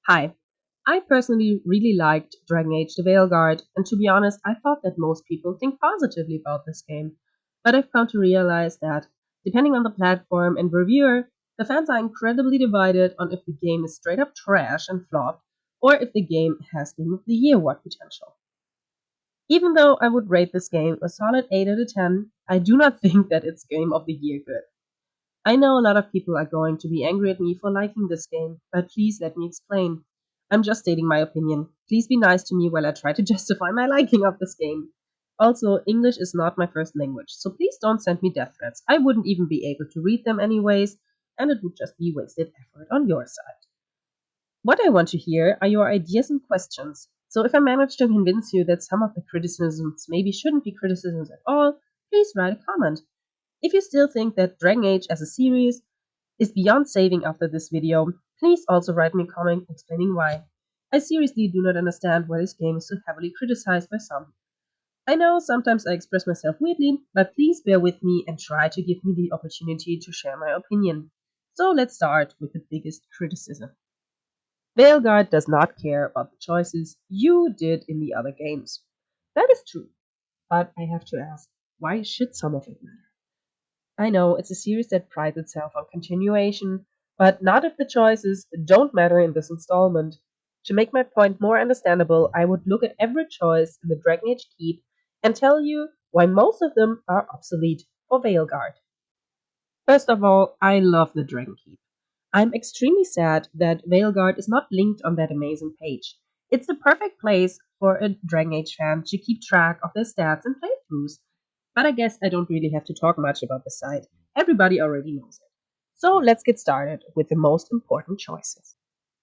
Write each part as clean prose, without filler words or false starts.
Hi. I personally really liked Dragon Age the Veilguard, and to be honest, I thought that most people think positively about this game. But I've come to realize that, depending on the platform and reviewer, the fans are incredibly divided on if the game is straight up trash and flop, or if the game has Game of the Year award potential. Even though I would rate this game a solid 8 out of 10, I do not think that it's Game of the Year good. I know a lot of people are going to be angry at me for liking this game, but please let me explain. I'm just stating my opinion. Please be nice to me while I try to justify my liking of this game. Also, English is not my first language, so please don't send me death threats. I wouldn't even be able to read them anyways, and it would just be wasted effort on your side. What I want to hear are your ideas and questions. So if I manage to convince you that some of the criticisms maybe shouldn't be criticisms at all, please write a comment. If you still think that Dragon Age as a series is beyond saving after this video, please also write me a comment explaining why. I seriously do not understand why this game is so heavily criticized by some. I know sometimes I express myself weirdly, but please bear with me and try to give me the opportunity to share my opinion. So let's start with the biggest criticism. Veilguard does not care about the choices you did in the other games. That is true, but I have to ask, why should some of it matter? I know it's a series that prides itself on continuation, but not if the choices don't matter in this installment. To make my point more understandable, I would look at every choice in the Dragon Age Keep and tell you why most of them are obsolete for Veilguard. First of all, I love the Dragon Keep. I'm extremely sad that Veilguard is not linked on that amazing page. It's the perfect place for a Dragon Age fan to keep track of their stats and playthroughs. But I guess I don't really have to talk much about the site. Everybody already knows it. So let's get started with the most important choices.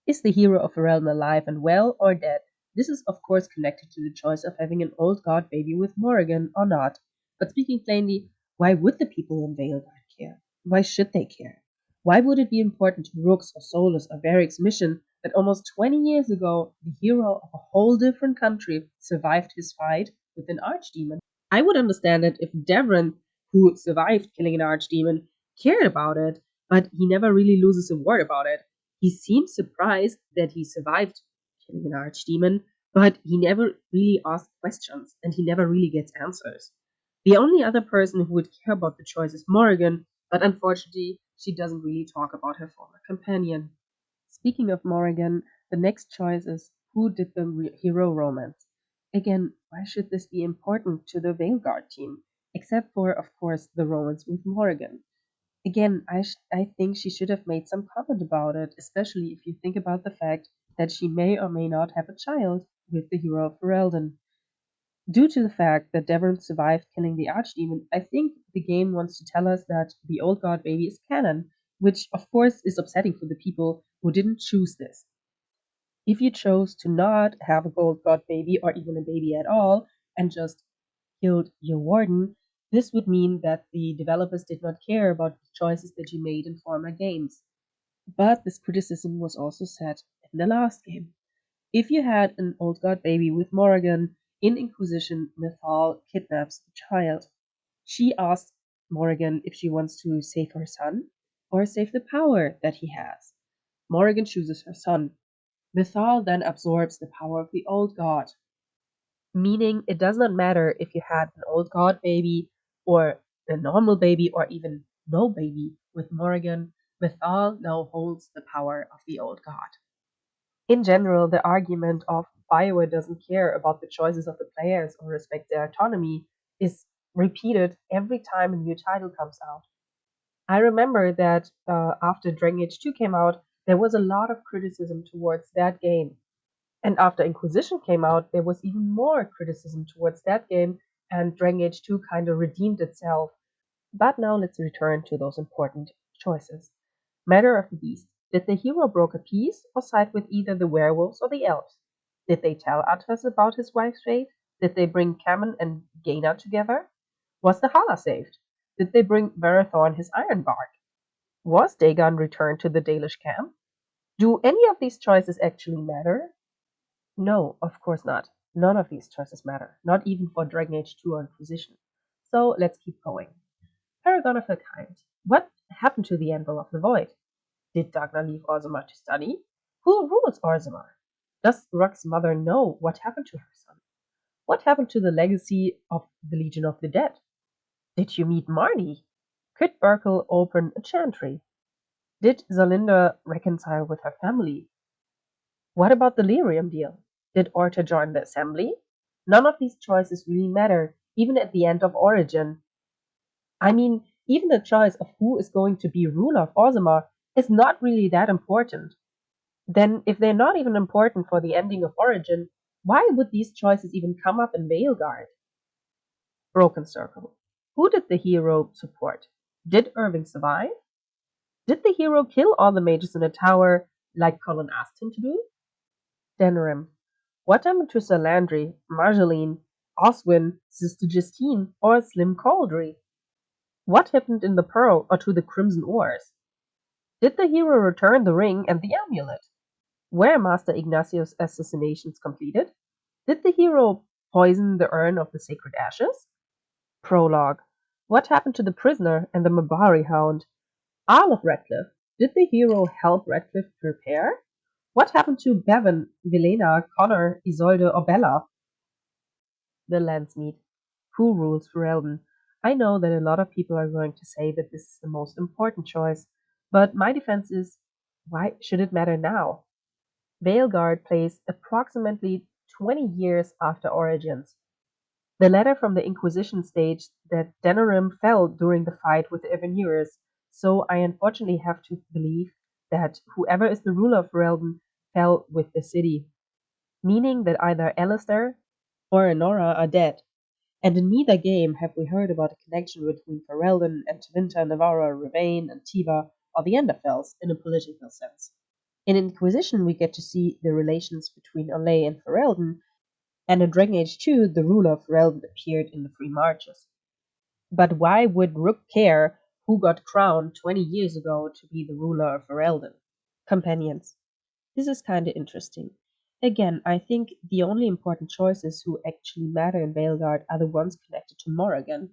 Is the hero of a realm alive and well or dead? This is of course connected to the choice of having an old god baby with Morrigan or not. But speaking plainly, why would the people in Veilguard care? Why should they care? Why would it be important to Rook's or Solus or Varric's mission that almost 20 years ago the hero of a whole different country survived his fight with an archdemon? I would understand it if Devran, who survived killing an archdemon, cared about it, but he never really loses a word about it. He seems surprised that he survived killing an archdemon, but he never really asks questions and he never really gets answers. The only other person who would care about the choice is Morrigan, but unfortunately, she doesn't really talk about her former companion. Speaking of Morrigan, the next choice is who did the hero romance? Again, why should this be important to the Veilguard team? Except for, of course, the romance with Morrigan. Again, I think she should have made some comment about it, especially if you think about the fact that she may or may not have a child with the hero of Ferelden. Due to the fact that Devon survived killing the Archdemon, I think the game wants to tell us that the old god baby is canon, which of course is upsetting for the people who didn't choose this. If you chose to not have a gold god baby or even a baby at all and just killed your warden, this would mean that the developers did not care about the choices that you made in former games. But this criticism was also set in the last game. If you had an old god baby with Morrigan, in Inquisition, Mythal kidnaps the child. She asks Morrigan if she wants to save her son or save the power that he has. Morrigan chooses her son. Mythal then absorbs the power of the old god, meaning it does not matter if you had an old god baby or a normal baby or even no baby with Morrigan. Mythal now holds the power of the old god. In general, the argument of BioWare doesn't care about the choices of the players or respect their autonomy is repeated every time a new title comes out. I remember that after Dragon Age 2 came out, there was a lot of criticism towards that game. And after Inquisition came out, there was even more criticism towards that game, and Dragon Age 2 kind of redeemed itself. But now let's return to those important choices. Matter of the Beast. Did the hero broker peace or side with either the werewolves or the elves? Did they tell Atlas about his wife's fate? Did they bring Cameron and Gaina together? Was the Hala saved? Did they bring Verathorn his iron bark? Was Dagon returned to the Dalish camp? Do any of these choices actually matter? No, of course not. None of these choices matter, not even for Dragon Age 2 or Inquisition. So let's keep going. Paragon of her kind. What happened to the Anvil of the Void? Did Dagna leave Ozma to study? Who rules Orzammar? Does Rock's mother know what happened to her son? What happened to the legacy of the Legion of the Dead? Did you meet Marnie? Could Burkle open a chantry? Did Zolinda reconcile with her family? What about the lyrium deal? Did Orta join the assembly? None of these choices really matter, even at the end of Origin. I mean, even the choice of who is going to be ruler of Orzammar is not really that important. Then, if they're not even important for the ending of Origin, why would these choices even come up in Veilguard? Broken Circle. Who did the hero support? Did Irving survive? Did the hero kill all the mages in the tower like Colin asked him to do? Denerim. What happened to Sir Landry, Marjolaine, Oswin, Sister Justine, or Slim Cauldry? What happened in the Pearl or to the Crimson Oars? Did the hero return the ring and the amulet? Were Master Ignacio's assassinations completed? Did the hero poison the urn of the sacred ashes? Prologue. What happened to the prisoner and the Mabari hound? Isle of Redcliffe. Did the hero help Redcliffe prepare? What happened to Bevan, Velena, Connor, Isolde, or Bella? The Landsmeet. Who rules Ferelden? I know that a lot of people are going to say that this is the most important choice, but my defense is why should it matter now? Veilguard plays approximately 20 years after Origins. The letter from the Inquisition states that Denerim fell during the fight with the Evenures, so I unfortunately have to believe that whoever is the ruler of Ferelden fell with the city, meaning that either Alistair or Enora are dead. And in neither game have we heard about a connection between Ferelden and Tevinter, Navarra, Ravane, and Tiva, or the Enderfells in a political sense. In Inquisition, we get to see the relations between Olay and Ferelden, and in Dragon Age 2, the ruler of Ferelden appeared in the Free Marches. But why would Rook care who got crowned 20 years ago to be the ruler of Ferelden? Companions. This is kinda interesting. Again, I think the only important choices who actually matter in Veilguard are the ones connected to Morrigan.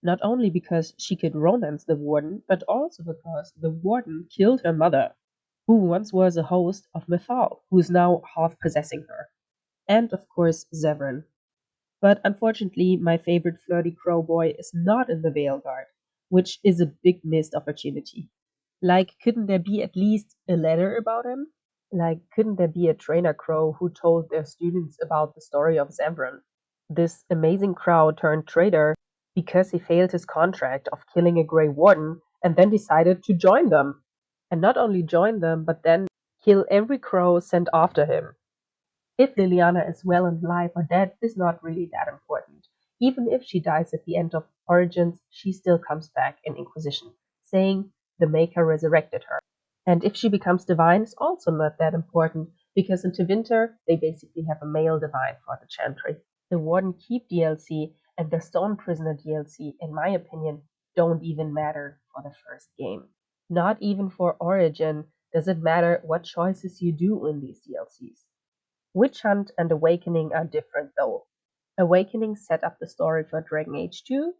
Not only because she could romance the Warden, but also because the Warden killed her mother, who once was a host of Mythal, who is now half possessing her. And of course, Zevran. But unfortunately, my favorite flirty crow boy is not in the Veilguard, which is a big missed opportunity. Like, couldn't there be at least a letter about him? Like, couldn't there be a trainer crow who told their students about the story of Zevran? This amazing crow turned traitor because he failed his contract of killing a Grey Warden and then decided to join them. And not only join them, but then kill every crow sent after him. If Liliana is well and alive or dead is not really that important. Even if she dies at the end of Origins, she still comes back in Inquisition, saying the Maker resurrected her. And if she becomes divine is also not that important, because in Tevinter they basically have a male divine for the Chantry. The Warden Keep DLC and the Stone Prisoner DLC, in my opinion, don't even matter for the first game. Not even for Origin does it matter what choices you do in these DLCs. Witch Hunt and Awakening are different though. Awakening set up the story for Dragon Age 2,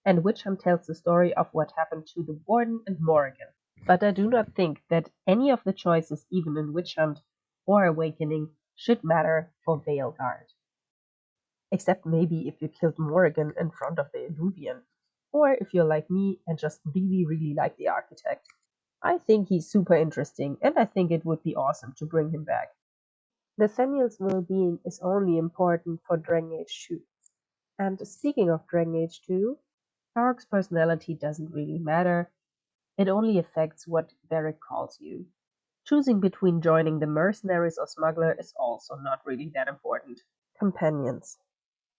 and Witch Hunt tells the story of what happened to the Warden and Morrigan. But I do not think that any of the choices, even in Witch Hunt or Awakening, should matter for Veilguard. Except maybe if you killed Morrigan in front of the Illuvian. Or if you're like me and just really like the Architect. I think he's super interesting, and I think it would be awesome to bring him back. Nathaniel's well-being is only important for Dragon Age 2. And speaking of Dragon Age 2, Tark's personality doesn't really matter, it only affects what Varric calls you. Choosing between joining the mercenaries or smuggler is also not really that important. Companions.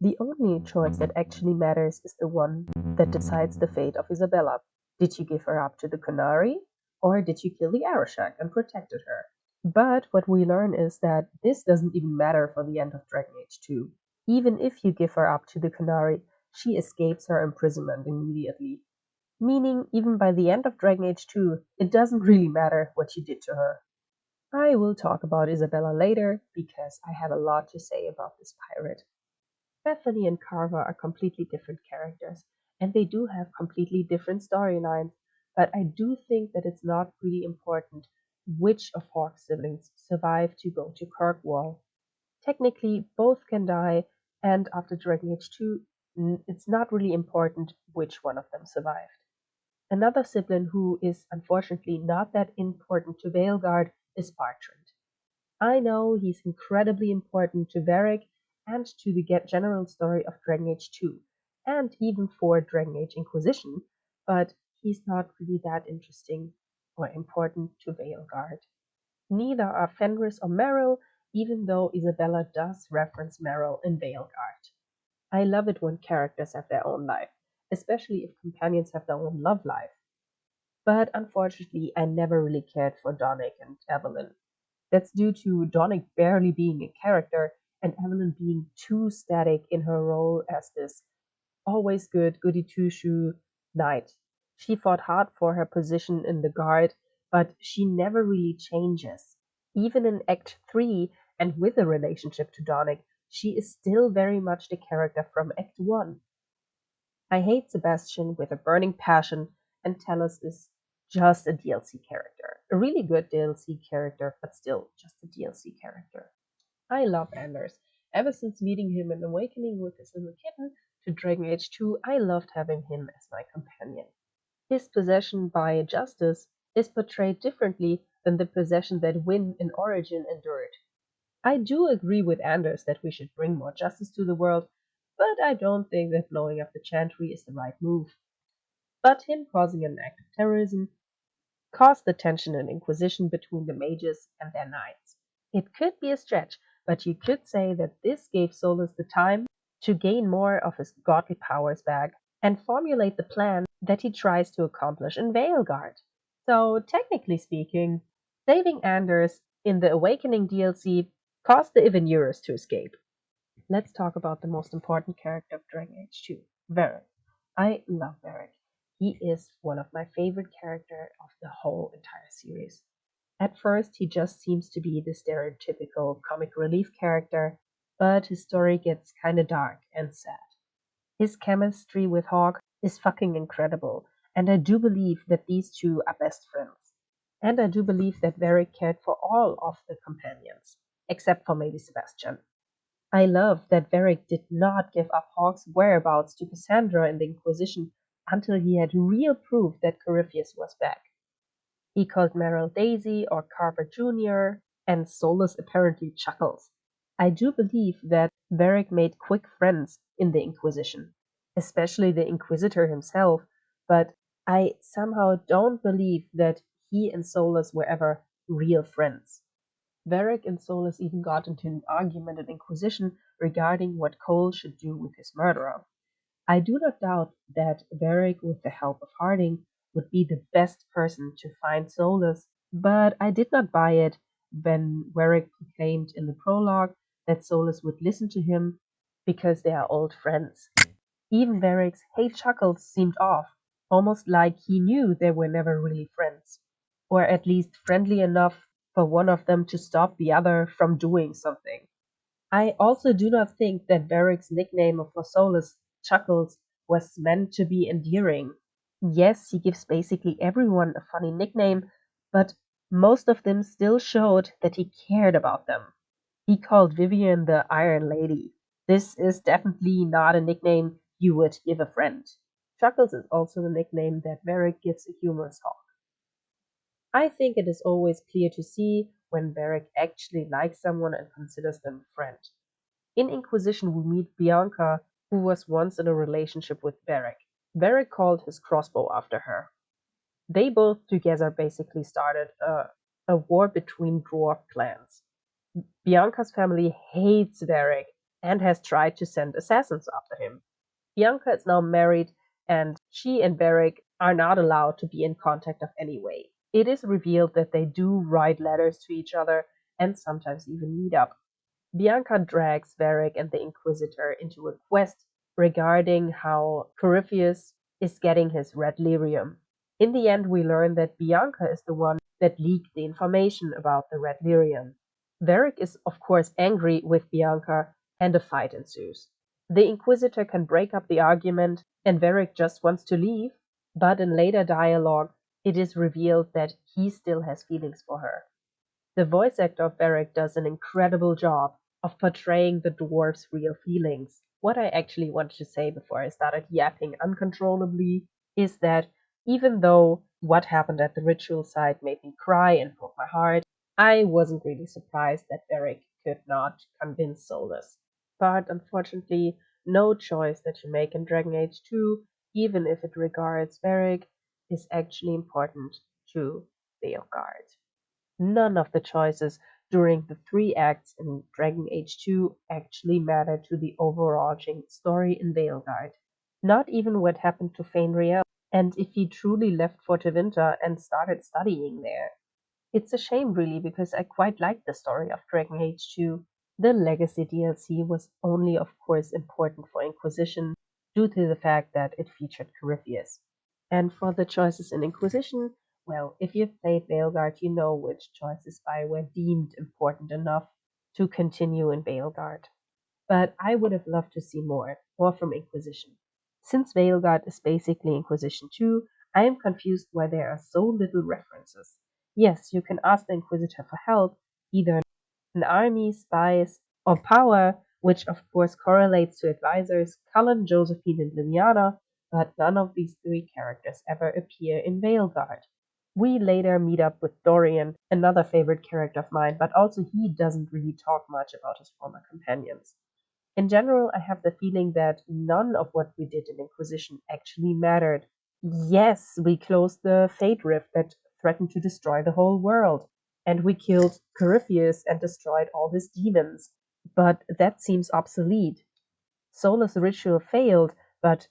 The only choice that actually matters is the one that decides the fate of Isabella. Did you give her up to the Qunari, or did you kill the Arishak and protected her? But what we learn is that this doesn't even matter for the end of Dragon Age 2. Even if you give her up to the Qunari, she escapes her imprisonment immediately. Meaning, even by the end of Dragon Age 2, it doesn't really matter what you did to her. I will talk about Isabella later, because I have a lot to say about this pirate. Bethany and Carver are completely different characters, and they do have completely different storylines, but I do think that it's not really important which of Hawk's siblings survived to go to Kirkwall. Technically, both can die, and after Dragon Age 2, it's not really important which one of them survived. Another sibling who is unfortunately not that important to Veilguard is Bartrand. I know he's incredibly important to Varric and to the general story of Dragon Age 2, and even for Dragon Age Inquisition, but he's not really that interesting or important to Veilguard. Neither are Fenris or Meryl, even though Isabella does reference Meryl in Veilguard. I love it when characters have their own life, especially if companions have their own love life. But unfortunately, I never really cared for Donick and Evelyn. That's due to Donick barely being a character and Evelyn being too static in her role as this always good goody two shoe knight. She fought hard for her position in the guard, but she never really changes. Even in Act 3 and with a relationship to Donick, she is still very much the character from Act 1. I hate Sebastian with a burning passion, and Talos is just a DLC character. A really good DLC character, but still just a DLC character. I love Anders. Ever since meeting him in Awakening with his little kitten to Dragon Age 2, I loved having him as my companion. His possession by justice is portrayed differently than the possession that Wynne in Origin endured. I do agree with Anders that we should bring more justice to the world, but I don't think that blowing up the Chantry is the right move. But him causing an act of terrorism caused the tension and inquisition between the mages and their knights. It could be a stretch, but you could say that this gave Solus the time to gain more of his godly powers back and formulate the plan that he tries to accomplish in Veilguard. So, technically speaking, saving Anders in the Awakening DLC caused the Ivanurus to escape. Let's talk about the most important character of Dragon Age 2, Varric. I love Varric. He is one of my favorite characters of the whole entire series. At first, he just seems to be the stereotypical comic relief character, but his story gets kinda dark and sad. His chemistry with Hawk is fucking incredible, and I do believe that these two are best friends. And I do believe that Varric cared for all of the companions, except for maybe Sebastian. I love that Varric did not give up Hawk's whereabouts to Cassandra in the Inquisition until he had real proof that Corypheus was back. He called Meryl Daisy or Carver Jr., and Solus apparently chuckles. I do believe that Varric made quick friends in the Inquisition, especially the Inquisitor himself, but I somehow don't believe that he and Solus were ever real friends. Varric and Solus even got into an argument at Inquisition regarding what Cole should do with his murderer. I do not doubt that Varric, with the help of Harding, would be the best person to find Solus, but I did not buy it when Varric proclaimed in the prologue that Solus would listen to him because they are old friends. Even Varric's "Hey Chuckles" seemed off, almost like he knew they were never really friends, or at least friendly enough for one of them to stop the other from doing something. I also do not think that Varric's nickname for Solus, Chuckles, was meant to be endearing. Yes, he gives basically everyone a funny nickname, but most of them still showed that he cared about them. He called Vivian the Iron Lady. This is definitely not a nickname you would give a friend. Chuckles is also the nickname that Varric gives a humorous hawk. I think it is always clear to see when Varric actually likes someone and considers them a friend. In Inquisition, we meet Bianca, who was once in a relationship with Varric. Varric called his crossbow after her. They both together basically started a war between dwarf clans. Bianca's family hates Varric and has tried to send assassins after him. Bianca is now married, and she and Varric are not allowed to be in contact of any way. It is revealed that they do write letters to each other and sometimes even meet up. Bianca drags Varric and the Inquisitor into a quest regarding how Corypheus is getting his red lyrium. In the end, we learn that Bianca is the one that leaked the information about the red lyrium. Varric is, of course, angry with Bianca, and a fight ensues. The Inquisitor can break up the argument, and Varric just wants to leave, but in later dialogue, it is revealed that he still has feelings for her. The voice actor of Beric does an incredible job of portraying the dwarf's real feelings. What I actually wanted to say before I started yapping uncontrollably is that even though what happened at the ritual site made me cry and broke my heart, I wasn't really surprised that Beric could not convince Solus. But unfortunately, no choice that you make in Dragon Age 2, even if it regards Beric, is actually important to Veilguard. None of the choices during the three acts in Dragon Age 2 actually matter to the overarching story in Veilguard. Not even what happened to Fainriel, and if he truly left for Tevinter and started studying there. It's a shame, really, because I quite liked the story of Dragon Age 2. The Legacy DLC was only, of course, important for Inquisition due to the fact that it featured Corypheus. And for the choices in Inquisition, well, if you've played Veilguard, you know which choices Bioware deemed important enough to continue in Veilguard. But I would have loved to see more from Inquisition. Since Veilguard is basically Inquisition 2, I am confused why there are so little references. Yes, you can ask the Inquisitor for help, either an army, spies, or power, which of course correlates to advisors Cullen, Josephine, and Liliana, but none of these three characters ever appear in Veilguard. We later meet up with Dorian, another favorite character of mine, but also he doesn't really talk much about his former companions. In general, I have the feeling that none of what we did in Inquisition actually mattered. Yes, we closed the Fate Rift that threatened to destroy the whole world, and we killed Corypheus and destroyed all his demons, but that seems obsolete. Solus' ritual failed, but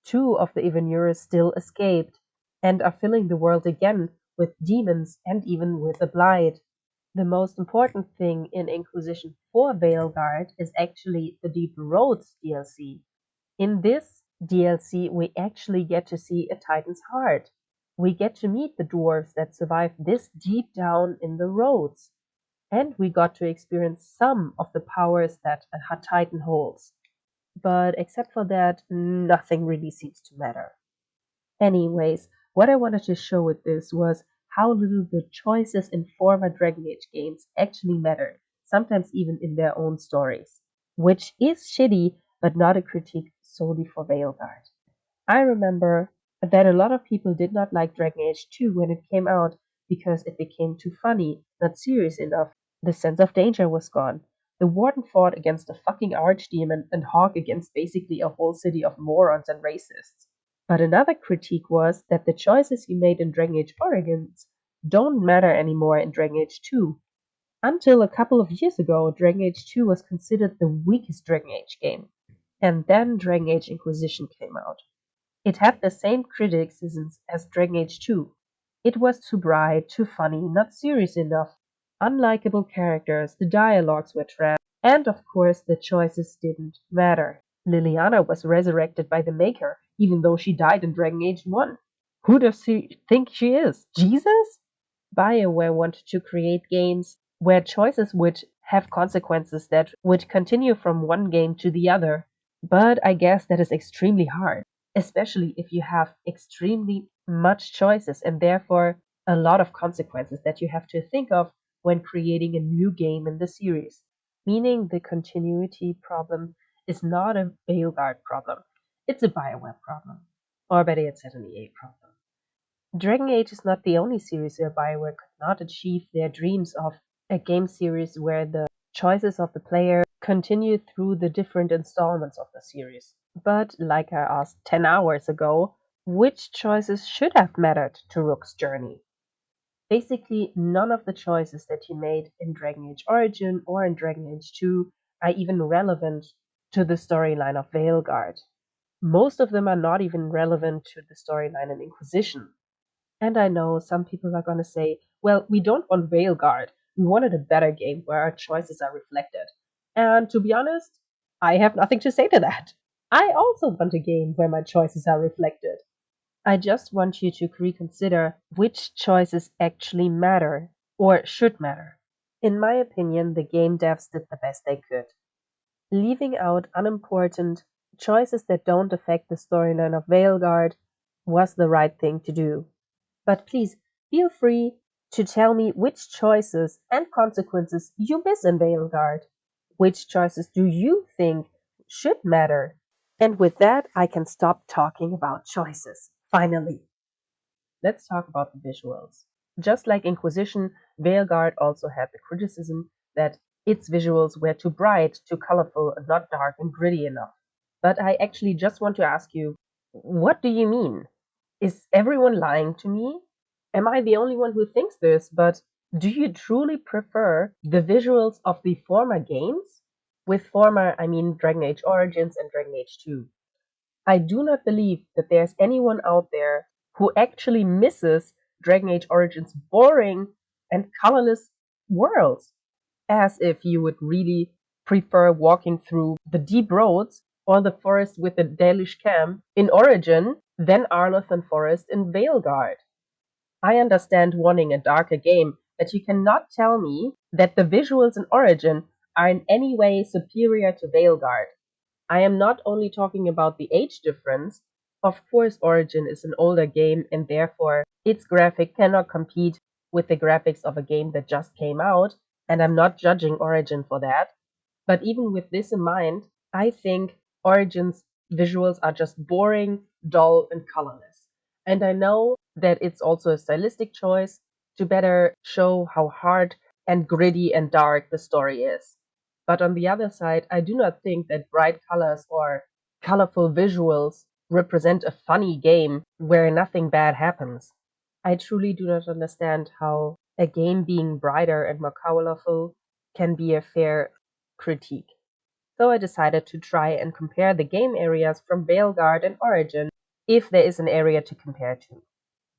two of the Evenures still escaped, and are filling the world again with demons and even with a blight. The most important thing in Inquisition for Veilguard is actually the Deep Roads DLC. In this DLC, we actually get to see a Titan's heart. We get to meet the dwarves that survived this deep down in the roads, and we got to experience some of the powers that a Titan holds. But except for that, nothing really seems to matter. Anyways, what I wanted to show with this was how little the choices in former Dragon Age games actually mattered, sometimes even in their own stories. Which is shitty, but not a critique solely for Veilguard. I remember that a lot of people did not like Dragon Age 2 when it came out because it became too funny, not serious enough. The sense of danger was gone. The Warden fought against a fucking archdemon and Hawk against basically a whole city of morons and racists. But another critique was that the choices you made in Dragon Age Origins don't matter anymore in Dragon Age 2. Until a couple of years ago, Dragon Age 2 was considered the weakest Dragon Age game. And then Dragon Age Inquisition came out. It had the same criticisms as Dragon Age 2. It was too bright, too funny, not serious enough, unlikable characters, the dialogues were trash, and of course the choices didn't matter. Liliana was resurrected by the Maker, even though she died in Dragon Age 1. Who does she think she is? Jesus? BioWare wanted to create games where choices would have consequences that would continue from one game to the other. But I guess that is extremely hard, especially if you have extremely much choices and therefore a lot of consequences that you have to think of when creating a new game in the series. Meaning the continuity problem is not a Veilguard problem, it's a BioWare problem. Or better yet said, an EA problem. Dragon Age is not the only series where BioWare could not achieve their dreams of a game series where the choices of the player continue through the different installments of the series. But, like I asked 10 hours ago, which choices should have mattered to Rook's journey? Basically, none of the choices that he made in Dragon Age Origin or in Dragon Age 2 are even relevant to the storyline of Veilguard. Most of them are not even relevant to the storyline in Inquisition. And I know some people are gonna say, well, we don't want Veilguard. We wanted a better game where our choices are reflected. And to be honest, I have nothing to say to that. I also want a game where my choices are reflected. I just want you to reconsider which choices actually matter or should matter. In my opinion, the game devs did the best they could. Leaving out unimportant choices that don't affect the storyline of Veilguard was the right thing to do. But please feel free to tell me which choices and consequences you miss in Veilguard. Which choices do you think should matter? And with that, I can stop talking about choices. Finally, let's talk about the visuals. Just like Inquisition, Veilguard also had the criticism that its visuals were too bright, too colorful, and not dark and gritty enough. But I actually just want to ask you, what do you mean? Is everyone lying to me? Am I the only one who thinks this? But do you truly prefer the visuals of the former games? With former, I mean Dragon Age Origins and Dragon Age 2. I do not believe that there's anyone out there who actually misses Dragon Age Origins' boring and colorless worlds, as if you would really prefer walking through the deep roads or the forest with the Dalish camp in Origin than Arlothan Forest in Veilguard. I understand wanting a darker game, but you cannot tell me that the visuals in Origin are in any way superior to Veilguard. I am not only talking about the age difference. Of course, Origin is an older game and therefore its graphic cannot compete with the graphics of a game that just came out, and I'm not judging Origin for that. But even with this in mind, I think Origin's visuals are just boring, dull, and colorless. And I know that it's also a stylistic choice to better show how hard and gritty and dark the story is. But on the other side, I do not think that bright colors or colorful visuals represent a funny game where nothing bad happens. I truly do not understand how a game being brighter and more colorful can be a fair critique. So I decided to try and compare the game areas from Veilguard and Origin, if there is an area to compare to.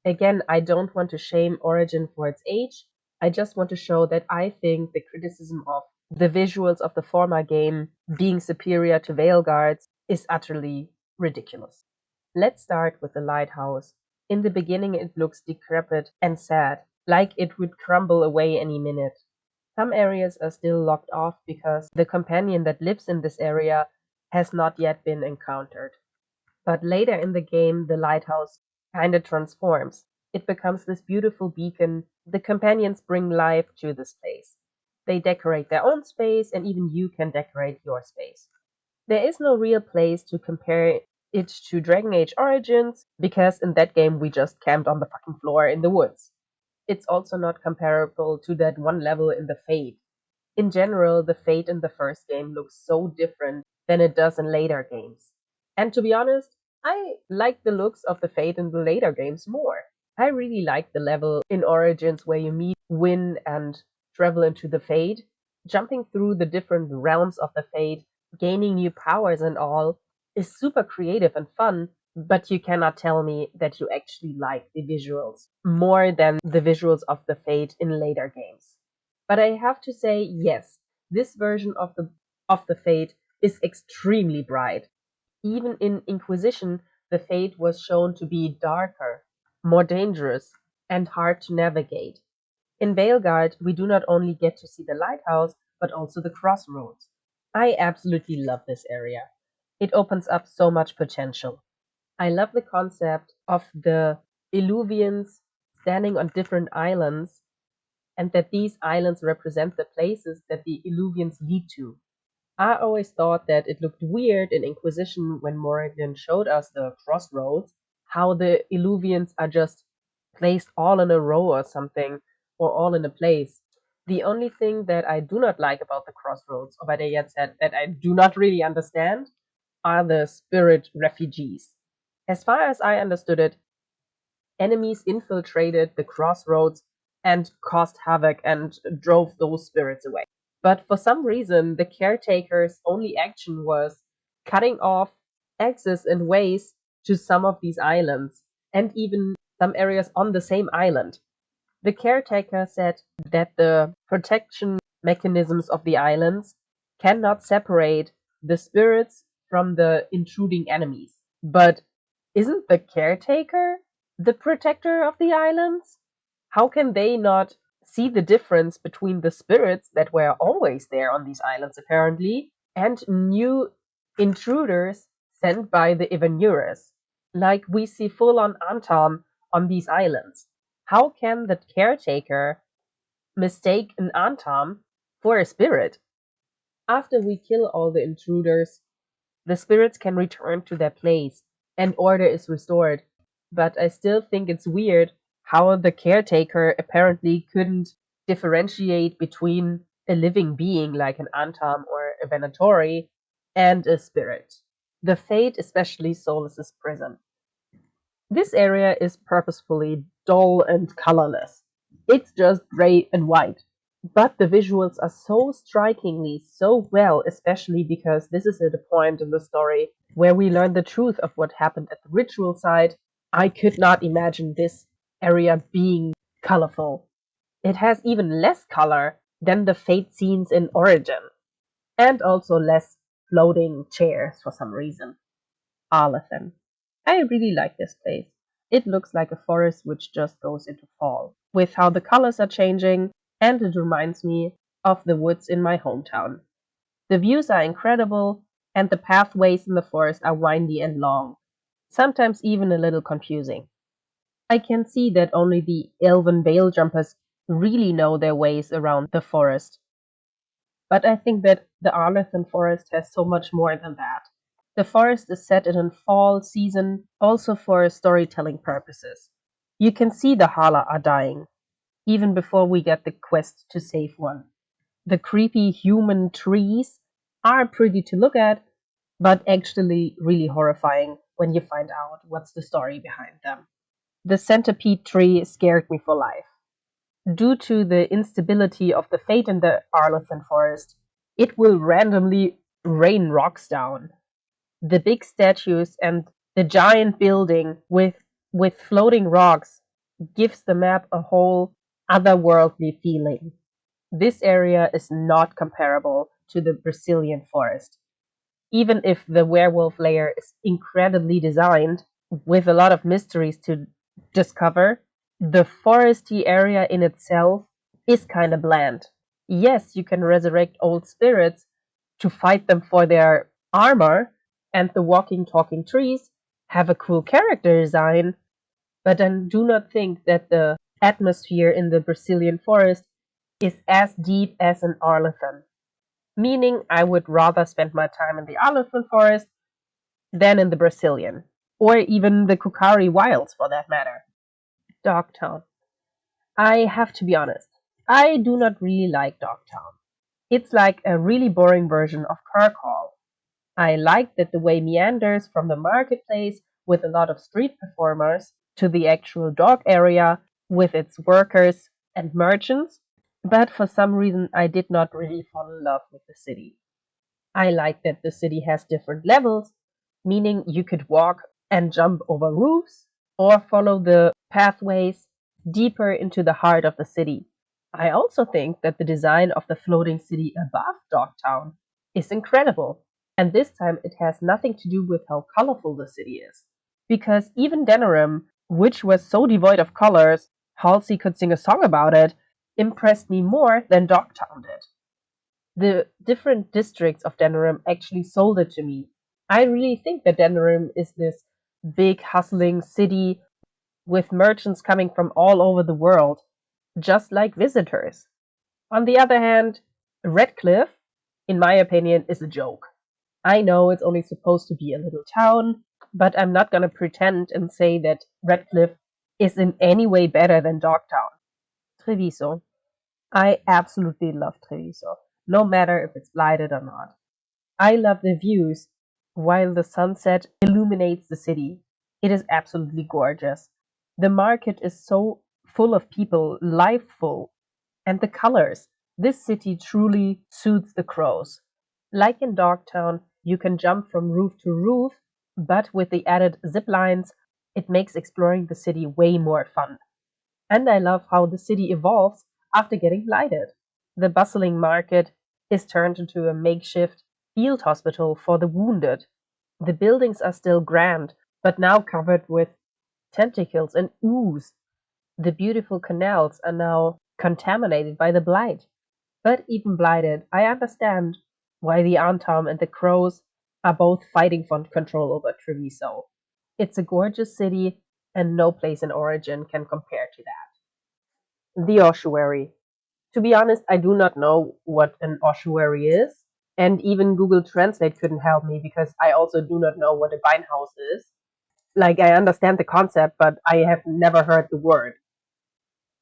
Again, I don't want to shame Origin for its age. I just want to show that I think the criticism of the visuals of the former game being superior to Veilguard's is utterly ridiculous. Let's start with the lighthouse. In the beginning, it looks decrepit and sad, like it would crumble away any minute. Some areas are still locked off because the companion that lives in this area has not yet been encountered. But later in the game, the lighthouse kinda transforms. It becomes this beautiful beacon. The companions bring life to this place. They decorate their own space, and even you can decorate your space. There is no real place to compare it to Dragon Age Origins, because in that game we just camped on the fucking floor in the woods. It's also not comparable to that one level in the Fate. In general, the Fate in the first game looks so different than it does in later games. And to be honest, I like the looks of the Fate in the later games more. I really like the level in Origins where you meet Win and travel into the Fate. Jumping through the different realms of the Fate, gaining new powers and all, is super creative and fun, but you cannot tell me that you actually like the visuals more than the visuals of the Fate in later games. But I have to say, yes, this version of the Fate is extremely bright. Even in Inquisition, the Fate was shown to be darker, more dangerous, and hard to navigate. In Veilguard, we do not only get to see the lighthouse, but also the crossroads. I absolutely love this area. It opens up so much potential. I love the concept of the Illuvians standing on different islands and that these islands represent the places that the Illuvians lead to. I always thought that it looked weird in Inquisition when Morrigan showed us the crossroads, how the Illuvians are just placed all in a row or something, or all in a place. The only thing that I do not like about the crossroads, or better yet said, that I do not really understand, are the spirit refugees. As far as I understood it, enemies infiltrated the crossroads and caused havoc and drove those spirits away. But for some reason, the caretaker's only action was cutting off access and ways to some of these islands, and even some areas on the same island. The caretaker said that the protection mechanisms of the islands cannot separate the spirits from the intruding enemies. But isn't the caretaker the protector of the islands? How can they not see the difference between the spirits that were always there on these islands, apparently, and new intruders sent by the Ivanurus? Like we see full on Antam on these islands. How can the caretaker mistake an Antam for a spirit? After we kill all the intruders, the spirits can return to their place and order is restored. But I still think it's weird how the caretaker apparently couldn't differentiate between a living being like an Antam or a Venatori and a spirit. The fate especially Solus's prison. This area is purposefully dull and colorless. It's just gray and white. But the visuals are so strikingly so well, especially because this is at a point in the story where we learn the truth of what happened at the ritual site. I could not imagine this area being colorful. It has even less color than the Fate scenes in Origin, and also less floating chairs for some reason. Arlathan. I really like this place. It looks like a forest which just goes into fall, with how the colors are changing, and it reminds me of the woods in my hometown. The views are incredible, and the pathways in the forest are windy and long, sometimes even a little confusing. I can see that only the elven veil jumpers really know their ways around the forest, but I think that the Arlathan forest has so much more than that. The forest is set in a fall season, also for storytelling purposes. You can see the Hala are dying, even before we get the quest to save one. The creepy human trees are pretty to look at, but actually really horrifying when you find out what's the story behind them. The centipede tree scared me for life. Due to the instability of the fate in the Arlathan forest, it will randomly rain rocks down. The big statues and the giant building with floating rocks gives the map a whole otherworldly feeling. This area is not comparable to the Brazilian forest. Even if the werewolf layer is incredibly designed, with a lot of mysteries to discover, the foresty area in itself is kind of bland. Yes, you can resurrect old spirits to fight them for their armor, and the walking, talking trees have a cool character design, but I do not think that the atmosphere in the Brazilian forest is as deep as in Arlathan, meaning I would rather spend my time in the Arlathan forest than in the Brazilian, or even the Kukari wilds for that matter. Dogtown. I have to be honest, I do not really like Dogtown. It's like a really boring version of Kirkhall. I like that the way meanders from the marketplace with a lot of street performers to the actual dog area with its workers and merchants, but for some reason I did not really fall in love with the city. I like that the city has different levels, meaning you could walk and jump over roofs or follow the pathways deeper into the heart of the city. I also think that the design of the floating city above Dogtown is incredible, and this time it has nothing to do with how colorful the city is. Because even Denerim, which was so devoid of colors, Halsey could sing a song about it, impressed me more than Dogtown did. The different districts of Denerim actually sold it to me. I really think that Denerim is this big, hustling city with merchants coming from all over the world, just like visitors. On the other hand, Redcliffe, in my opinion, is a joke. I know it's only supposed to be a little town, but I'm not gonna pretend and say that Redcliffe is in any way better than Dogtown. Treviso. I absolutely love Treviso, no matter if it's lighted or not. I love the views while the sunset illuminates the city. It is absolutely gorgeous. The market is so full of people, liveful, and the colors. This city truly suits the crows. Like in Dogtown, you can jump from roof to roof, but with the added zip lines, it makes exploring the city way more fun. And I love how the city evolves after getting lighted. The bustling market is turned into a makeshift field hospital for the wounded. The buildings are still grand, but now covered with tentacles and ooze. The beautiful canals are now contaminated by the blight. But even blighted, I understand why the Antam and the Crows are both fighting for control over Treviso. It's a gorgeous city, and no place in Origin can compare to that. The ossuary. To be honest, I do not know what an ossuary is, and even Google Translate couldn't help me because I also do not know what a beinhaus is. Like, I understand the concept, but I have never heard the word.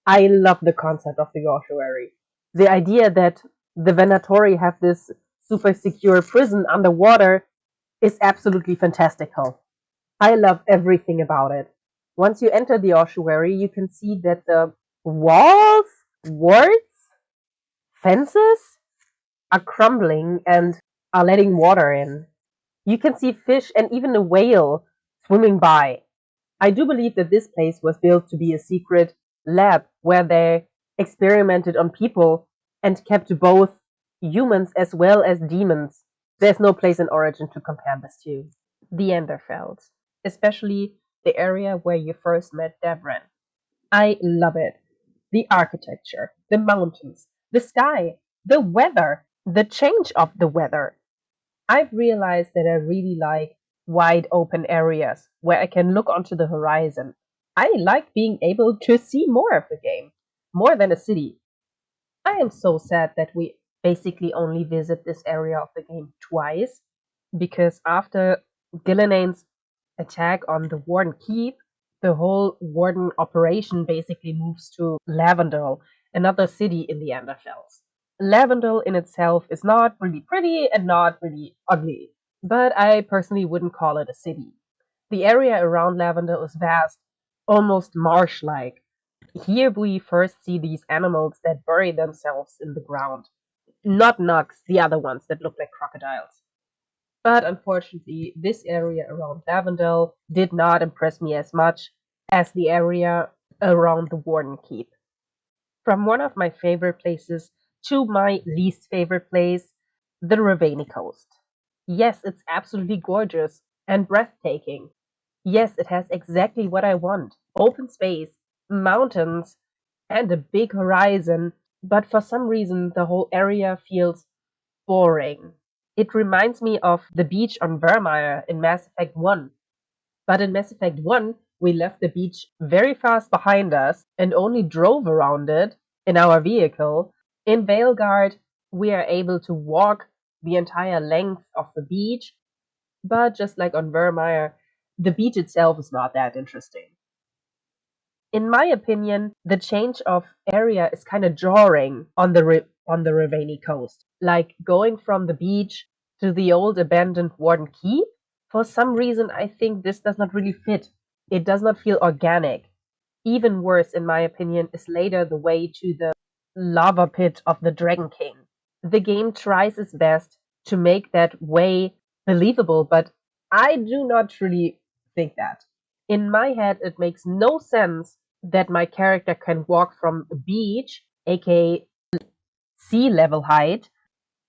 I love the concept of the ossuary. The idea that the Venatori have this super secure prison underwater is absolutely fantastical. I love everything about it. Once you enter the ossuary, you can see that the walls, wards, fences are crumbling and are letting water in. You can see fish and even a whale swimming by. I do believe that this place was built to be a secret lab where they experimented on people and kept both humans as well as demons. There's no place in Origin to compare this to. The Enderfeld, especially the area where you first met Devran. I love it. The architecture, the mountains, the sky, the weather, the change of the weather. I've realized that I really like wide open areas where I can look onto the horizon. I like being able to see more of the game, more than a city. I am so sad that we basically only visit this area of the game twice, because after Gillanane's attack on the Warden Keep, the whole Warden operation basically moves to Lavendel, another city in the Enderfells. Lavendel in itself is not really pretty and not really ugly, but I personally wouldn't call it a city. The area around Lavendel is vast, almost marsh like. Here we first see these animals that bury themselves in the ground. Not nugs, the other ones that look like crocodiles. But unfortunately, this area around Lavendel did not impress me as much as the area around the Warden Keep. From one of my favorite places to my least favorite place, the Ravani Coast. Yes, it's absolutely gorgeous and breathtaking. Yes, it has exactly what I want: open space, mountains, and a big horizon, but for some reason the whole area feels boring. It reminds me of the beach on Vermeer in Mass Effect 1. But in Mass Effect 1, we left the beach very fast behind us and only drove around it in our vehicle. In Veilguard, we are able to walk the entire length of the beach, but just like on Vermeer, the beach itself is not that interesting. In my opinion, the change of area is kind of jarring on on the Ravani coast. Like going from the beach to the old abandoned Warden Keep. For some reason, I think this does not really fit. It does not feel organic. Even worse, in my opinion, is later the way to the lava pit of the Dragon King. The game tries its best to make that way believable, but I do not really think that. In my head, it makes no sense that my character can walk from a beach, aka sea level height,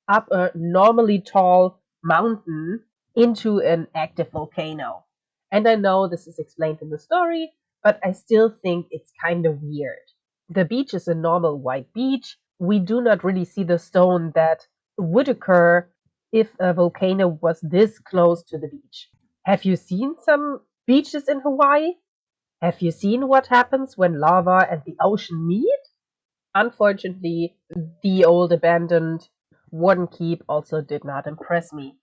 up a normally tall mountain into an active volcano. And I know this is explained in the story, but I still think it's kind of weird. The beach is a normal white beach. We do not really see the stone that would occur if a volcano was this close to the beach. Have you seen some beaches in Hawaii? Have you seen what happens when lava and the ocean meet? Unfortunately, the old abandoned Warden Keep also did not impress me.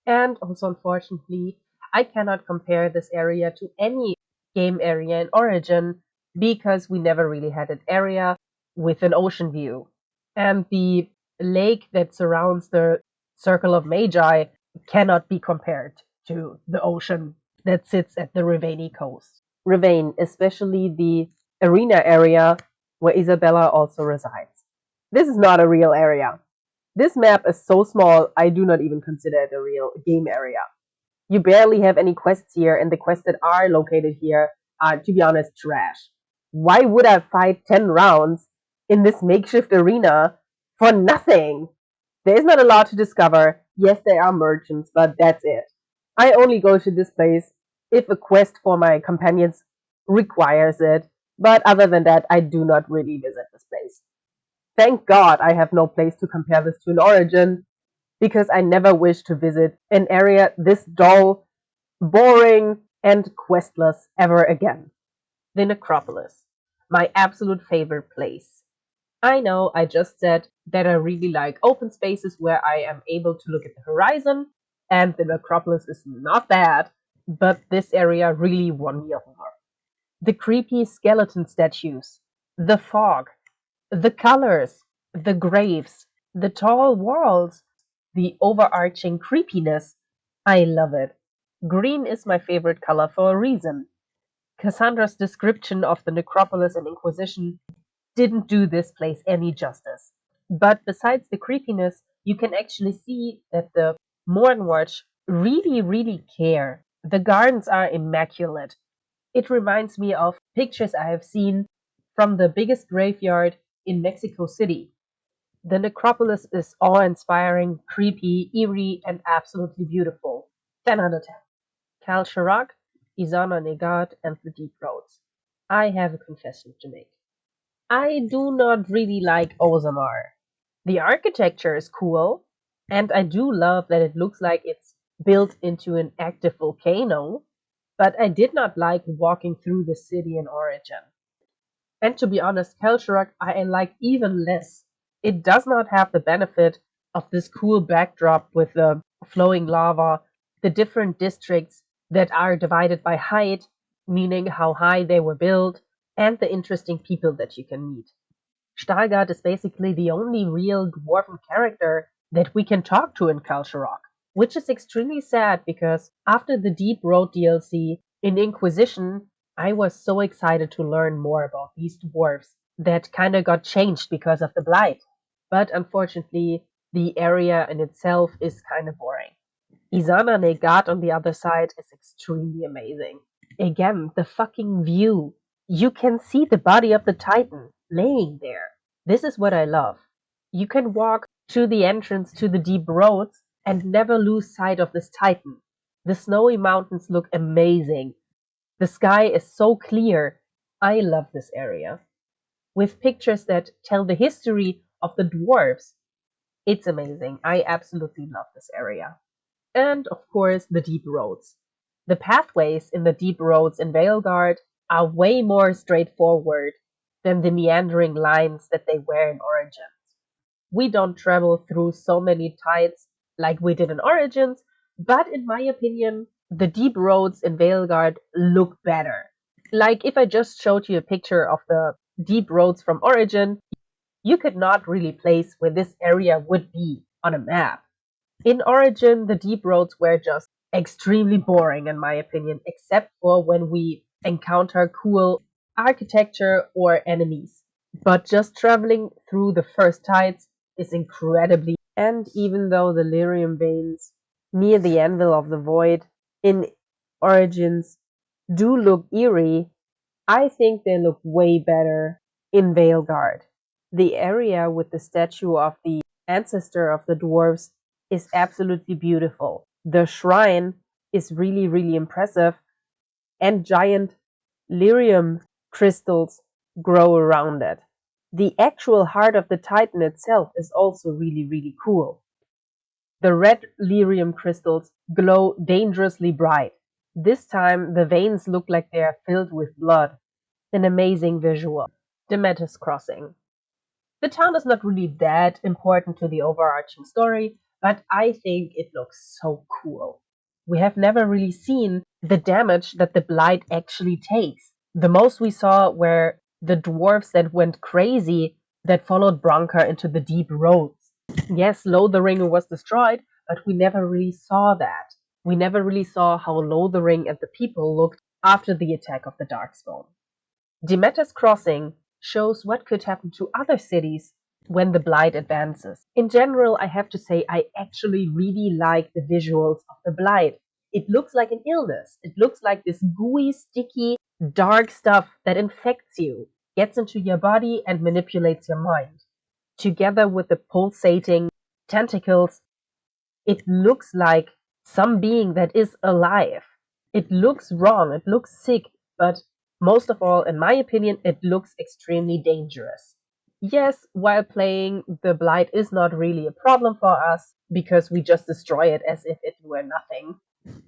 And also, unfortunately, I cannot compare this area to any game area in Origin because we never really had an area with an ocean view. And the lake that surrounds the Circle of Magi cannot be compared to the ocean that sits at the Ravani coast. Ravane, especially the arena area where Isabella also resides. This is not a real area. This map is so small, I do not even consider it a real game area. You barely have any quests here, and the quests that are located here are, to be honest, trash. Why would I fight 10 rounds in this makeshift arena for nothing? There is not a lot to discover. Yes, there are merchants, but that's it. I only go to this place if a quest for my companions requires it, but other than that, I do not really visit this place. Thank God I have no place to compare this to an Origin, because I never wish to visit an area this dull, boring, and questless ever again. The Necropolis, my absolute favorite place. I know I just said that I really like open spaces where I am able to look at the horizon, and the necropolis is not bad, but this area really won me over. The creepy skeleton statues, the fog, the colors, the graves, the tall walls, the overarching creepiness. I love it. Green is my favorite color for a reason. Cassandra's description of the necropolis and Inquisition didn't do this place any justice. But besides the creepiness, you can actually see that the Mornwatch really care. The gardens are immaculate. It reminds me of pictures I have seen from the biggest graveyard in Mexico City. The necropolis is awe inspiring, creepy, eerie, and absolutely beautiful. 10 out of 10. Cal Chirac, Izana Negat, and the Deep Roads. I have a confession to make. I do not really like Ozamar. The architecture is cool, and I do love that it looks like it's built into an active volcano, but I did not like walking through the city in Origin. And to be honest, Kelcherak I like even less. It does not have the benefit of this cool backdrop with the flowing lava, the different districts that are divided by height, meaning how high they were built, and the interesting people that you can meet. Stargard is basically the only real dwarven character that we can talk to in Culture Rock, which is extremely sad because after the Deep Road DLC in Inquisition, I was so excited to learn more about these dwarves that kind of got changed because of the Blight. But unfortunately, the area in itself is kind of boring. Izana Negat on the other side is extremely amazing. Again, the fucking view. You can see the body of the Titan laying there. This is what I love. You can walk to the entrance to the deep roads and never lose sight of this Titan. The snowy mountains look amazing. The sky is so clear. I love this area. With pictures that tell the history of the dwarves. It's amazing. I absolutely love this area. And of course, the deep roads. The pathways in the deep roads in Veilguard are way more straightforward than the meandering lines that they were in Origins. We don't travel through so many tides like we did in Origins, but in my opinion, the deep roads in Veilguard look better. Like if I just showed you a picture of the deep roads from Origin, you could not really place where this area would be on a map. In Origin, the deep roads were just extremely boring, in my opinion, except for when we encounter cool architecture or enemies. But just traveling through the first tides is incredibly. And even though the lyrium veins near the anvil of the void in Origins do look eerie, I think they look way better in Veilguard. The area with the statue of the ancestor of the dwarves is absolutely beautiful. The shrine is really impressive, and giant lyrium crystals grow around it. The actual heart of the Titan itself is also really cool. The red lyrium crystals glow dangerously bright. This time, the veins look like they are filled with blood. An amazing visual. Demeter's Crossing. The town is not really that important to the overarching story, but I think it looks so cool. We have never really seen the damage that the Blight actually takes. The most we saw were the dwarves that went crazy that followed Bronca into the deep roads. Yes, Lothering was destroyed, but we never really saw that. We never really saw how Lothering and the people looked after the attack of the Darkspawn. Demeter's Crossing shows what could happen to other cities when the Blight advances. In general, I have to say I actually really like the visuals of the Blight. It looks like an illness. It looks like this gooey, sticky, dark stuff that infects you, gets into your body, and manipulates your mind. Together with the pulsating tentacles, it looks like some being that is alive. It looks wrong, it looks sick, but most of all, in my opinion, it looks extremely dangerous. Yes, while playing, the Blight is not really a problem for us because we just destroy it as if it were nothing.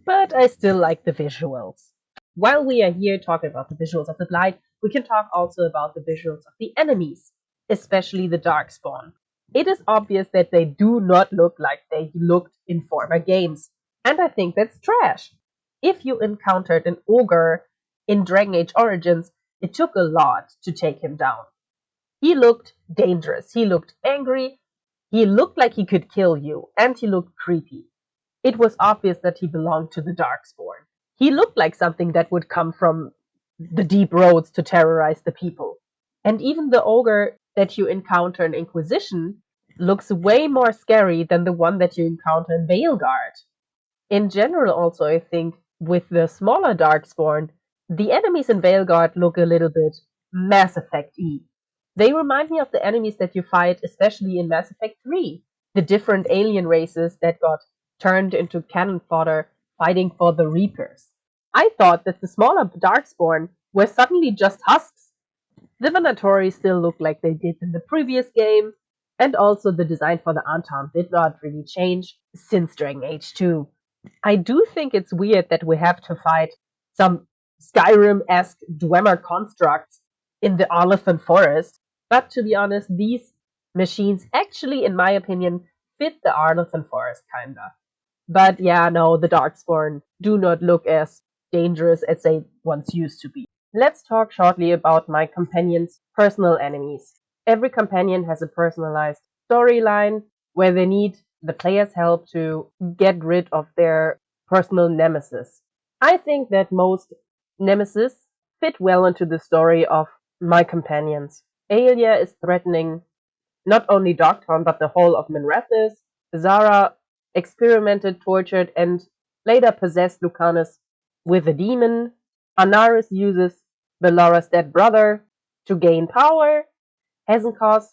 But I still like the visuals. While we are here talking about the visuals of the Blight, we can talk also about the visuals of the enemies. especially the Darkspawn. It is obvious that they do not look like they looked in former games, and I think that's trash. If you encountered an ogre in Dragon Age Origins, it took a lot to take him down. He looked dangerous, he looked angry, he looked like he could kill you, and he looked creepy. It was obvious that he belonged to the Darkspawn. He looked like something that would come from the deep roads to terrorize the people. And even the ogre that you encounter in Inquisition looks way more scary than the one that you encounter in Veilguard. In general, also, I think with the smaller Darkspawn, the enemies in Veilguard look a little bit Mass Effect y. They remind me of the enemies that you fight, especially in Mass Effect 3, the different alien races that got turned into cannon fodder fighting for the Reapers. I thought that the smaller Darkspawn were suddenly just husks. The Venatori still look like they did in the previous game, and also the design for the Anton did not really change since Dragon Age 2. I do think it's weird that we have to fight some Skyrim-esque Dwemer constructs in the Arlathan Forest, but to be honest, these machines actually, in my opinion, fit the Arlathan Forest kinda. But yeah, no, the Darkspawn do not look as dangerous as they once used to be. Let's talk shortly about my companion's personal enemies. Every companion has a personalized storyline where they need the player's help to get rid of their personal nemesis. I think that most nemesis fit well into the story of my companions. Aelia is threatening not only Dogtown but the whole of Minrethys. Zara experimented, tortured, and later possessed Lucanus with a demon. Anaris uses Belora's dead brother to gain power. Hezenkos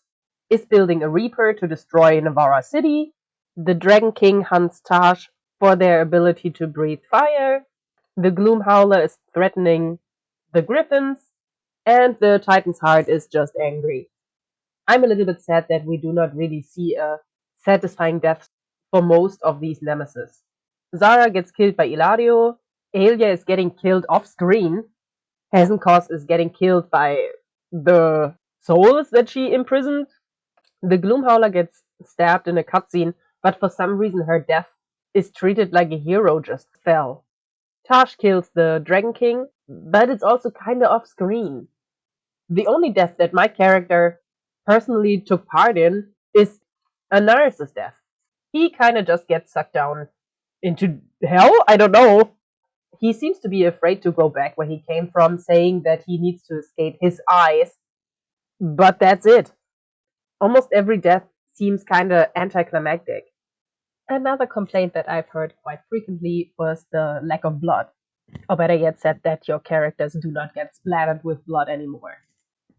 is building a Reaper to destroy Navarra City. The Dragon King hunts Taj for their ability to breathe fire. The Gloom Howler is threatening the Griffins. And the Titan's Heart is just angry. I'm a little bit sad that we do not really see a satisfying death for most of these nemesis. Zara gets killed by Ilario. Aelia is getting killed off screen. Hezenkos is getting killed by the souls that she imprisoned. The Gloomhowler gets stabbed in a cutscene, but for some reason her death is treated like a hero just fell. Tash kills the Dragon King, but it's also kinda off screen. The only death that my character personally took part in is Anaris' death. He kinda just gets sucked down into hell? I don't know. He seems to be afraid to go back where he came from, saying that he needs to escape his eyes. But that's it. Almost every death seems kinda anticlimactic. Another complaint that I've heard quite frequently was the lack of blood. Or better yet, said that your characters do not get splattered with blood anymore.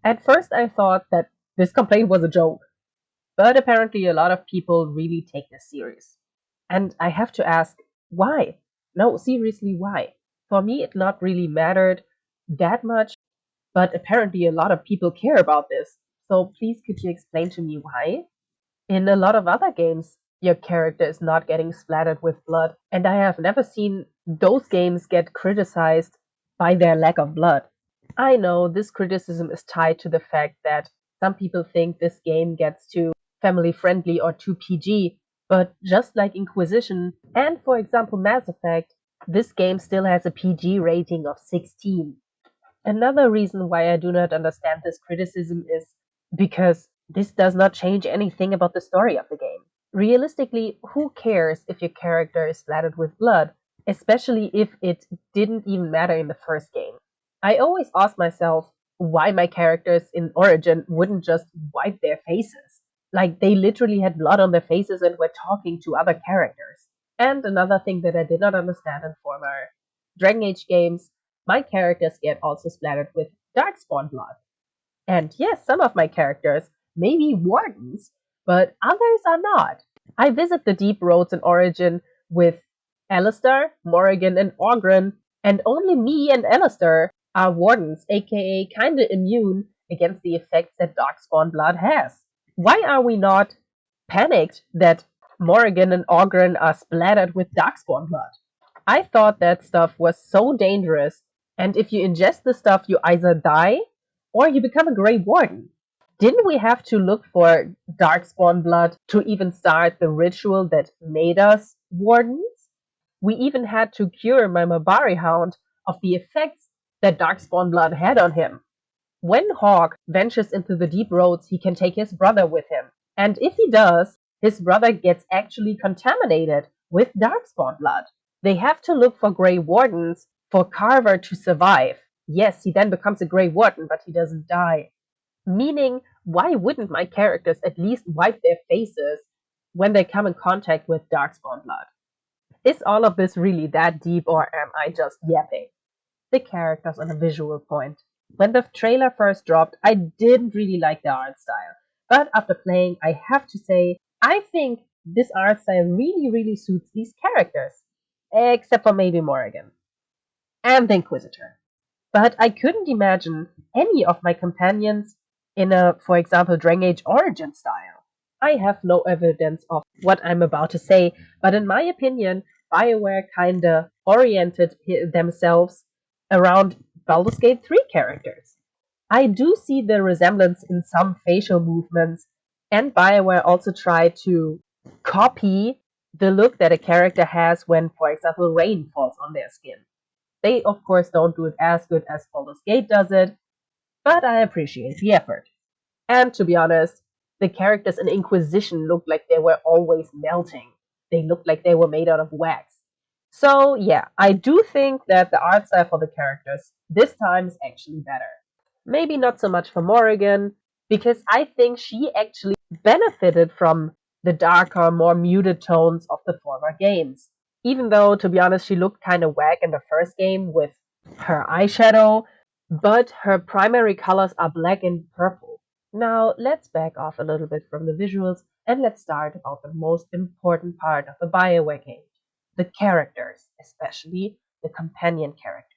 At first, I thought that this complaint was a joke, but apparently, a lot of people really take this serious. And I have to ask, why? No, seriously, why? For me, it not really mattered that much, but apparently, a lot of people care about this. So please, could you explain to me why? In a lot of other games, your character is not getting splattered with blood, and I have never seen those games get criticized by their lack of blood. I know this criticism is tied to the fact that some people think this game gets too family friendly or too PG, but just like Inquisition and, for example, Mass Effect, this game still has a PG rating of 16. Another reason why I do not understand this criticism is because this does not change anything about the story of the game. Realistically, who cares if your character is splattered with blood, especially if it didn't even matter in the first game? I always ask myself why my characters in Origin wouldn't just wipe their faces. Like, they literally had blood on their faces and were talking to other characters. And another thing that I did not understand in former Dragon Age games, my characters get also splattered with Darkspawn blood. And yes, some of my characters may be wardens, but others are not. I visit the deep roads in Origin with Alistair, Morrigan, and Ogren, and only me and Alistair are wardens, aka kinda immune against the effects that Darkspawn blood has. Why are we not panicked that Morrigan and Ogren are splattered with Darkspawn blood? I thought that stuff was so dangerous, and if you ingest the stuff, you either die or you become a Grey Warden. Didn't we have to look for darkspawn blood to even start the ritual that made us wardens? We even had to cure my Mabari hound of the effects that darkspawn blood had on him. When Hawk ventures into the deep roads, he can take his brother with him. And if he does, his brother gets actually contaminated with darkspawn blood. They have to look for Grey Wardens for Carver to survive. Yes, he then becomes a Grey Warden, but he doesn't die. Meaning, why wouldn't my characters at least wipe their faces when they come in contact with darkspawn blood? Is all of this really that deep, or am I just yapping? The characters on a visual point. When the trailer first dropped, I didn't really like the art style. But after playing, I have to say, I think this art style really suits these characters. Except for maybe Morrigan. And the Inquisitor. But I couldn't imagine any of my companions in a, for example, Dragon Age Origin style. I have no evidence of what I'm about to say, but in my opinion, BioWare kinda oriented themselves around Baldur's Gate 3 characters. I do see the resemblance in some facial movements, and BioWare also tried to copy the look that a character has when, for example, rain falls on their skin. They, of course, don't do it as good as Baldur's Gate does it, but I appreciate the effort. And to be honest, the characters in Inquisition looked like they were always melting. They looked like they were made out of wax. So, yeah, I do think that the art style for the characters this time is actually better. Maybe not so much for Morrigan, because I think she actually benefited from the darker, more muted tones of the former games. Even though, to be honest, she looked kind of whack in the first game with her eyeshadow, but her primary colors are black and purple. Now, let's back off a little bit from the visuals and let's start about the most important part of a BioWare game, the characters, especially the companion characters.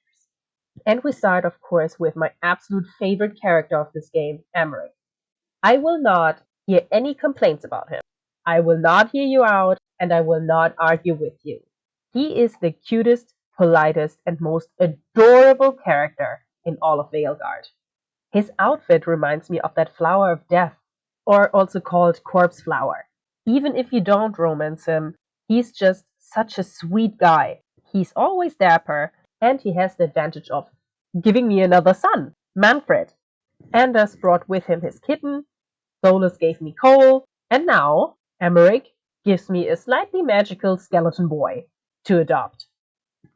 And we start, of course, with my absolute favorite character of this game, Emmerich. I will not hear any complaints about him. I will not hear you out, and I will not argue with you. He is the cutest, politest, and most adorable character in all of Veilguard. His outfit reminds me of that flower of death, or also called corpse flower. Even if you don't romance him, he's just such a sweet guy. He's always dapper, and he has the advantage of giving me another son, Manfred. Anders brought with him his kitten, Solus gave me Cole, and now Emmerich gives me a slightly magical skeleton boy to adopt.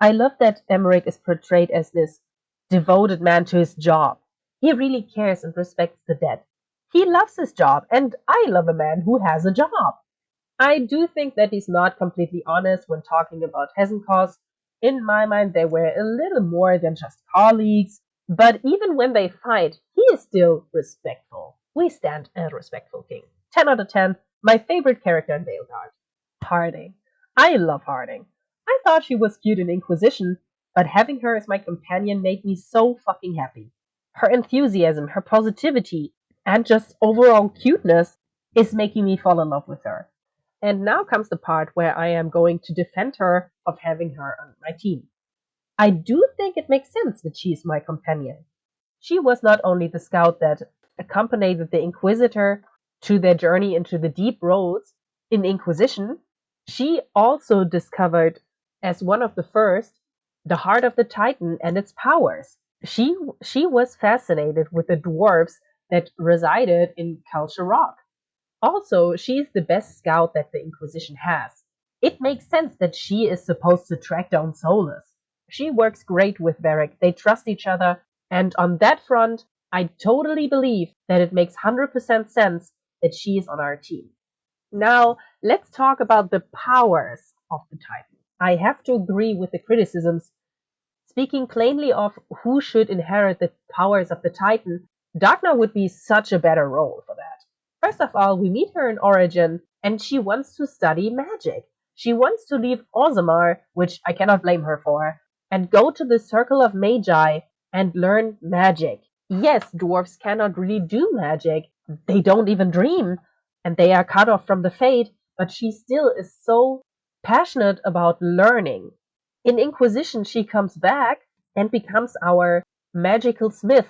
I love that Emmerich is portrayed as this devoted man to his job. He really cares and respects the dead. He loves his job, and I love a man who has a job. I do think that he's not completely honest when talking about Hesenkos. In my mind, they were a little more than just colleagues, but even when they fight, he is still respectful. We stand a respectful king. 10 out of 10, my favorite character in Veilguard. Harding. I love Harding. I thought she was cute in Inquisition, but having her as my companion made me so fucking happy. Her enthusiasm, her positivity, and just overall cuteness is making me fall in love with her. And now comes the part where I am going to defend her of having her on my team. I do think it makes sense that she is my companion. She was not only the scout that accompanied the Inquisitor to their journey into the deep roads in Inquisition, she also discovered, as one of the first, the heart of the Titan and its powers. She was fascinated with the dwarves that resided in Culture Rock. Also, she's the best scout that the Inquisition has. It makes sense that she is supposed to track down Solus. She works great with Varric, they trust each other, and on that front, I totally believe that it makes 100% sense that she is on our team. Now, let's talk about the powers of the Titan. I have to agree with the criticisms. Speaking plainly of who should inherit the powers of the Titan, Dagna would be such a better role for that. First of all, we meet her in Origin, and she wants to study magic. She wants to leave Orzammar, which I cannot blame her for, and go to the Circle of Magi and learn magic. Yes, dwarves cannot really do magic. They don't even dream, and they are cut off from the fate, but she still is so passionate about learning. In Inquisition, she comes back and becomes our magical smith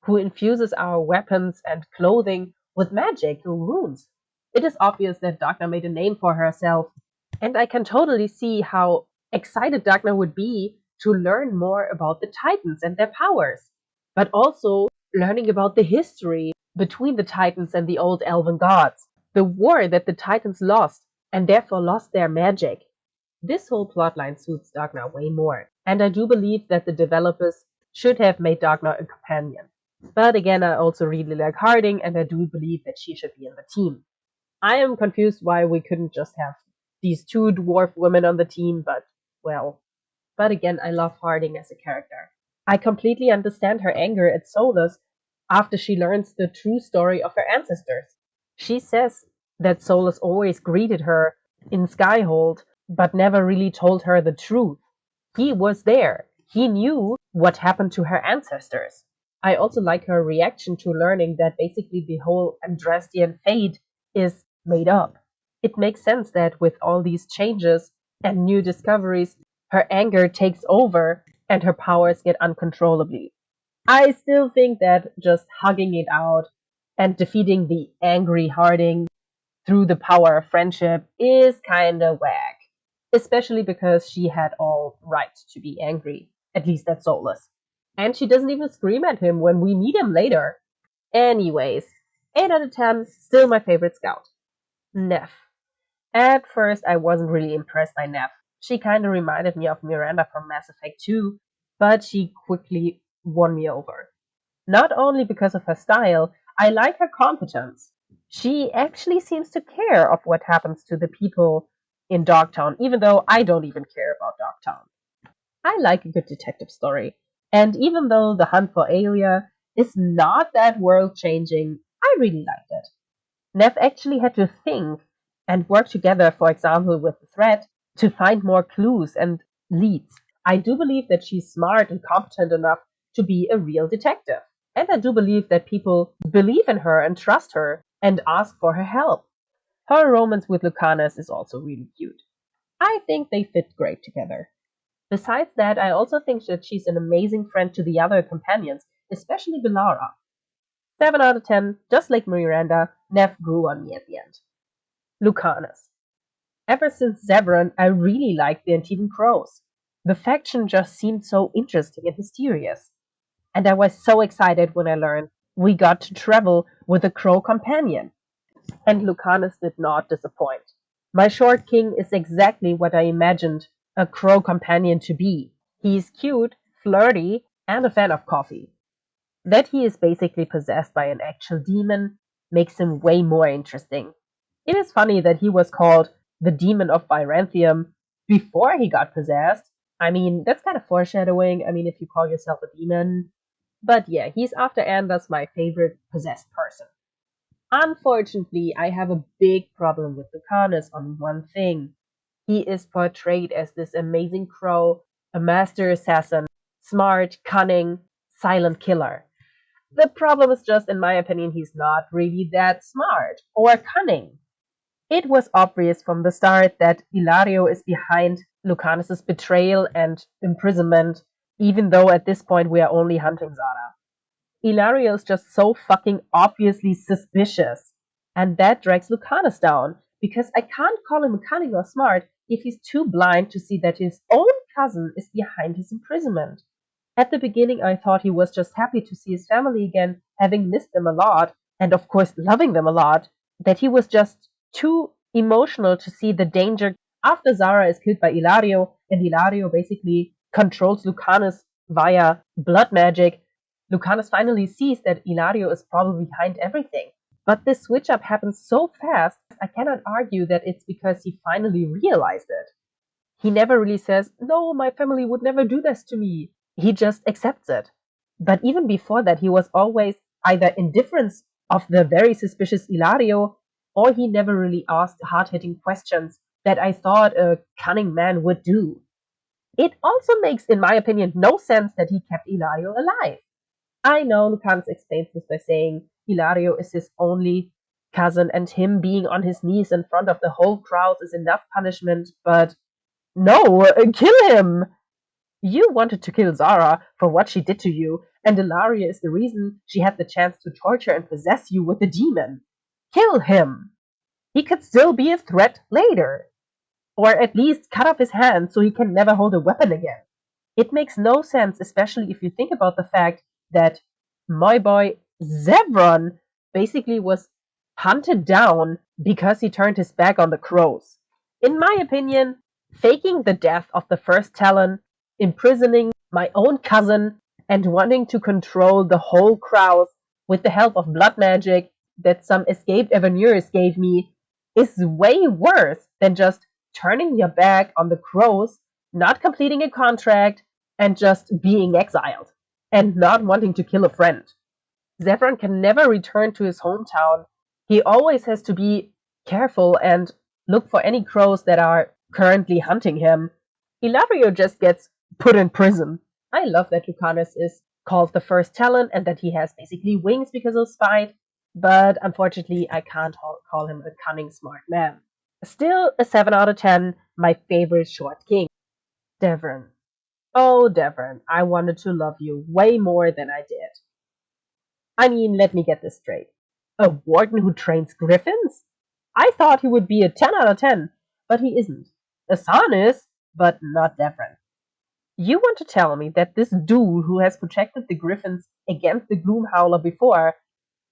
who infuses our weapons and clothing with magic or runes. It is obvious that Dagna made a name for herself, and I can totally see how excited Dagna would be to learn more about the Titans and their powers, but also learning about the history between the Titans and the old elven gods, the war that the Titans lost and therefore lost their magic. This whole plotline suits Dagna way more, and I do believe that the developers should have made Dagna a companion. But again, I also really like Harding, and I do believe that she should be in the team. I am confused why we couldn't just have these two dwarf women on the team, but well. But again, I love Harding as a character. I completely understand her anger at Solus after she learns the true story of her ancestors. She says that Solus always greeted her in Skyhold, but never really told her the truth. He was there. He knew what happened to her ancestors. I also like her reaction to learning that basically the whole Andrastian fate is made up. It makes sense that with all these changes and new discoveries, her anger takes over and her powers get uncontrollably. I still think that just hugging it out and defeating the angry Harding through the power of friendship is kinda whack. Especially because she had all right to be angry, at least at Solus. And she doesn't even scream at him when we meet him later. Anyways, 8 out of 10, still my favorite scout. Neff. At first, I wasn't really impressed by Neff. She kinda reminded me of Miranda from Mass Effect 2, but she quickly won me over. Not only because of her style, I like her competence. She actually seems to care of what happens to the people in Dogtown, even though I don't even care about Dogtown. I like a good detective story, and even though the hunt for Alia is not that world changing, I really liked it. Nev actually had to think and work together, for example, with the threat, to find more clues and leads. I do believe that she's smart and competent enough to be a real detective. And I do believe that people believe in her and trust her and ask for her help. Her romance with Lucanus is also really cute. I think they fit great together. Besides that, I also think that she's an amazing friend to the other companions, especially Belara. 7 out of 10, just like Miranda, Nev grew on me at the end. Lucanus. Ever since Zebron, I really liked the Antivan Crows. The faction just seemed so interesting and mysterious. And I was so excited when I learned we got to travel with a crow companion. And Lucanus did not disappoint. My short king is exactly what I imagined a crow companion to be. He's cute, flirty, and a fan of coffee. That he is basically possessed by an actual demon makes him way more interesting. It is funny that he was called the Demon of Byranthium before he got possessed. I mean, that's kind of foreshadowing. I mean, if you call yourself a demon. But yeah, he's after Anders my favorite possessed person. Unfortunately, I have a big problem with Lucanus on one thing. He is portrayed as this amazing crow, a master assassin, smart, cunning, silent killer. The problem is just, in my opinion, he's not really that smart or cunning. It was obvious from the start that Ilario is behind Lucanus's betrayal and imprisonment, even though at this point we are only hunting Zara. Ilario is just so fucking obviously suspicious, and that drags Lucanus down, because I can't call him cunning or smart if he's too blind to see that his own cousin is behind his imprisonment. At the beginning, I thought he was just happy to see his family again, having missed them a lot, and of course loving them a lot, that he was just too emotional to see the danger after Zara is killed by Ilario, and Ilario basically controls Lucanus via blood magic. Lucanus finally sees that Ilario is probably behind everything. But this switch up happens so fast, I cannot argue that it's because he finally realized it. He never really says, "No, my family would never do this to me." He just accepts it. But even before that, he was always either indifference of the very suspicious Ilario, or he never really asked hard hitting questions that I thought a cunning man would do. It also makes, in my opinion, no sense that he kept Ilario alive. I know Lucanus explains this by saying Ilario is his only cousin and him being on his knees in front of the whole crowd is enough punishment, but no, kill him! You wanted to kill Zara for what she did to you, and Ilaria is the reason she had the chance to torture and possess you with a demon. kill him. He could still be a threat later. Or at least cut off his hand so he can never hold a weapon again. It makes no sense, especially if you think about the fact that my boy Zevron basically was hunted down because he turned his back on the crows. In my opinion, faking the death of the first Talon, imprisoning my own cousin, and wanting to control the whole crowd with the help of blood magic that some escaped Evernures gave me is way worse than just turning your back on the crows, not completing a contract, and just being exiled and not wanting to kill a friend. Zevran can never return to his hometown. He always has to be careful and look for any crows that are currently hunting him. Ilario just gets put in prison. I love that Lucanus is called the first talent and that he has basically wings because of spite, but unfortunately I can't call him a cunning smart man. Still a 7 out of 10, my favorite short king. Devon. Oh, Devon, I wanted to love you way more than I did. I mean, let me get this straight. A warden who trains griffins? I thought he would be a 10 out of 10, but he isn't. Asan is, but not Devon. You want to tell me that this dude who has protected the griffins against the Gloom Howler before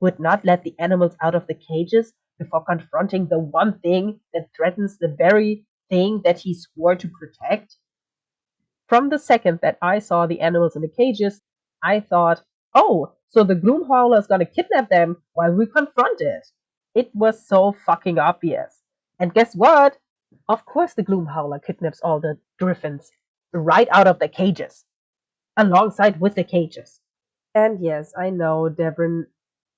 would not let the animals out of the cages before confronting the one thing that threatens the very thing that he swore to protect? From the second that I saw the animals in the cages, I thought, oh, so the Gloomhowler is gonna kidnap them while we confront it. It was so fucking obvious. And guess what? Of course the Gloomhowler kidnaps all the griffins right out of the cages, alongside with the cages. And yes, I know Devon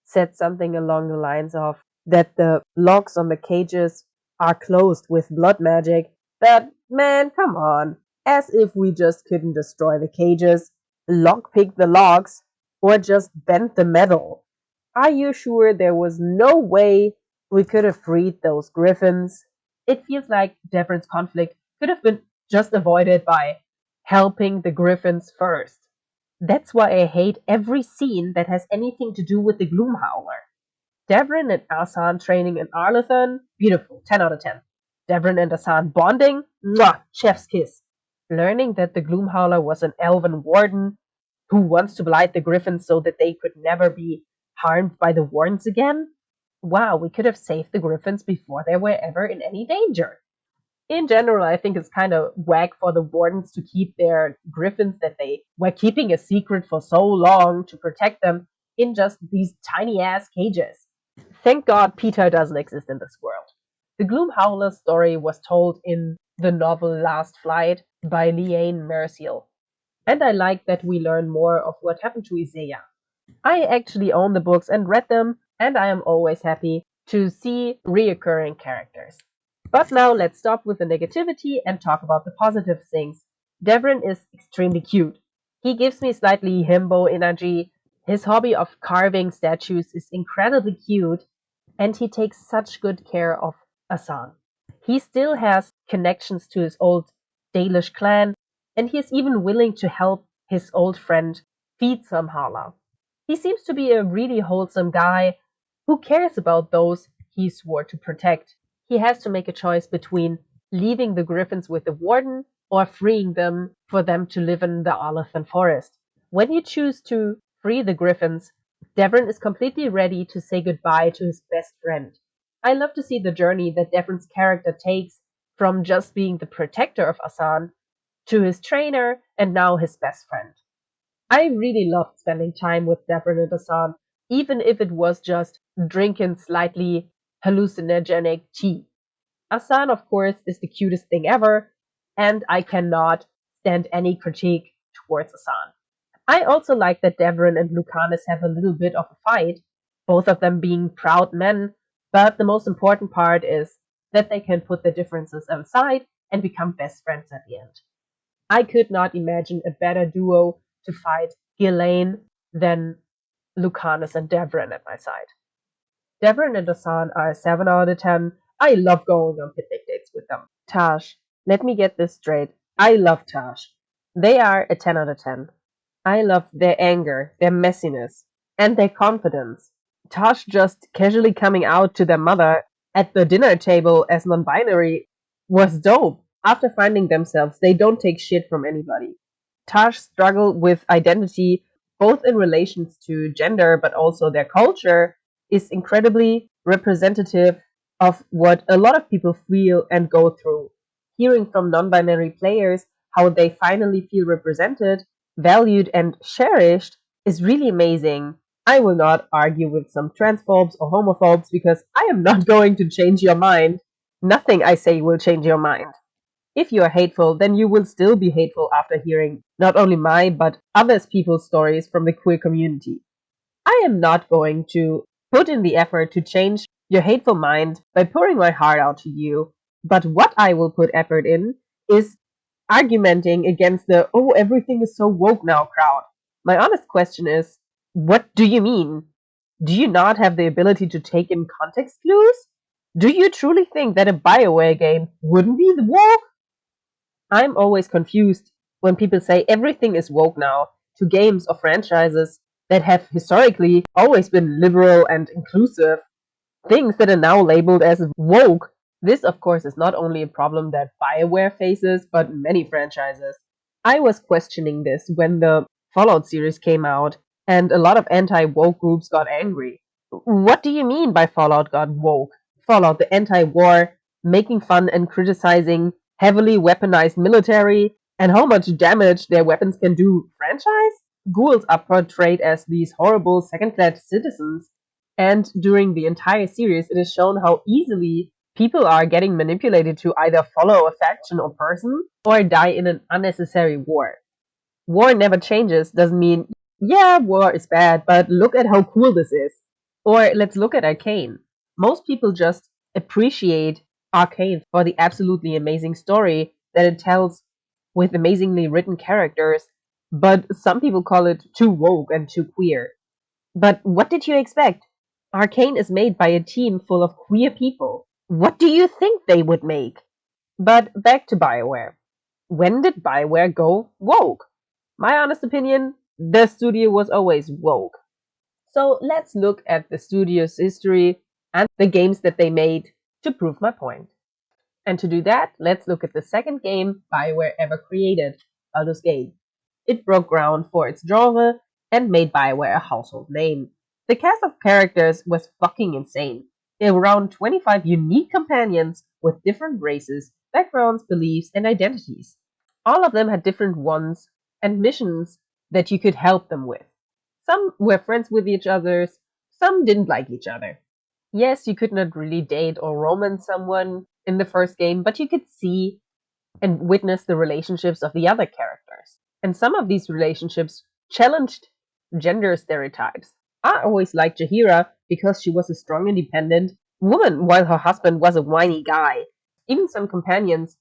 said something along the lines of that the locks on the cages are closed with blood magic. But man, come on. As if we just couldn't destroy the cages, lockpick the locks, or just bend the metal. Are you sure there was no way we could have freed those griffins? It feels like Devon's conflict could have been just avoided by helping the griffins first. That's why I hate every scene that has anything to do with the Gloomhowler. Devrin and Asan training in Arlathan, beautiful, 10 out of 10. Devrin and Asan bonding, mwah, chef's kiss. Learning that the Gloomhowler was an elven warden who wants to blight the griffins so that they could never be harmed by the wardens again. Wow, we could have saved the griffins before they were ever in any danger. In general, I think it's kind of whack for the wardens to keep their griffins that they were keeping a secret for so long to protect them in just these tiny ass cages. Thank God Peter doesn't exist in this world. The Gloomhowler story was told in the novel Last Flight by Liane Merciel, and I like that we learn more of what happened to Isaiah. I actually own the books and read them, and I am always happy to see reoccurring characters. But now let's stop with the negativity and talk about the positive things. Devrin is extremely cute. He gives me slightly himbo energy. His hobby of carving statues is incredibly cute, and he takes such good care of Asan. He still has connections to his old Dalish clan, and he is even willing to help his old friend feed some Hala. He seems to be a really wholesome guy who cares about those he swore to protect. He has to make a choice between leaving the griffins with the warden or freeing them for them to live in the Arlathan forest. When you choose to free the griffins, Devon is completely ready to say goodbye to his best friend. I love to see the journey that Devon's character takes from just being the protector of Asan to his trainer and now his best friend. I really loved spending time with Devon and Asan, even if it was just drinking slightly hallucinogenic tea. Asan, of course, is the cutest thing ever, and I cannot stand any critique towards Asan. I also like that Devon and Lucanus have a little bit of a fight, both of them being proud men, but the most important part is that they can put their differences aside and become best friends at the end. I could not imagine a better duo to fight Ghislaine than Lucanus and Devon at my side. Devon and Asan are a 7 out of 10. I love going on picnic dates with them. Tash, let me get this straight. I love Tash. They are a 10 out of 10. I love their anger, their messiness, and their confidence. Tosh just casually coming out to their mother at the dinner table as non binary was dope. After finding themselves, they don't take shit from anybody. Tosh's struggle with identity, both in relations to gender but also their culture, is incredibly representative of what a lot of people feel and go through. Hearing from non binary players how they finally feel represented, valued, and cherished is really amazing. I will not argue with some transphobes or homophobes because I am not going to change your mind. Nothing I say will change your mind. If you are hateful, then you will still be hateful after hearing not only my but others people's stories from the queer community. I am not going to put in the effort to change your hateful mind by pouring my heart out to you. But what I will put effort in is argumenting against the oh, everything is so woke now crowd. My honest question is, what do you mean? Do you not have the ability to take in context clues? Do you truly think that a BioWare game wouldn't be the woke? I'm always confused when people say everything is woke now to games or franchises that have historically always been liberal and inclusive, things that are now labeled as woke. This, of course, is not only a problem that BioWare faces, but many franchises. I was questioning this when the Fallout series came out, and a lot of anti woke groups got angry. What do you mean by Fallout got woke? Fallout, the anti war, making fun and criticizing heavily weaponized military and how much damage their weapons can do franchise? Ghouls are portrayed as these horrible second class citizens, and during the entire series, it is shown how easily people are getting manipulated to either follow a faction or person or die in an unnecessary war. War never changes doesn't mean, yeah, war is bad, but look at how cool this is. Or let's look at Arcane. Most people just appreciate Arcane for the absolutely amazing story that it tells with amazingly written characters, but some people call it too woke and too queer. But what did you expect? Arcane is made by a team full of queer people. What do you think they would make? But back to BioWare. When did BioWare go woke? My honest opinion, the studio was always woke. So let's look at the studio's history and the games that they made to prove my point. And to do that, let's look at the second game BioWare ever created, Baldur's Gate. It broke ground for its genre and made BioWare a household name. The cast of characters was fucking insane. There were around 25 unique companions with different races, backgrounds, beliefs, and identities. All of them had different wants and missions that you could help them with. Some were friends with each other, some didn't like each other. Yes, you could not really date or romance someone in the first game, but you could see and witness the relationships of the other characters. And some of these relationships challenged gender stereotypes. I always liked Jahira because she was a strong, independent woman, while her husband was a whiny guy. Even some companions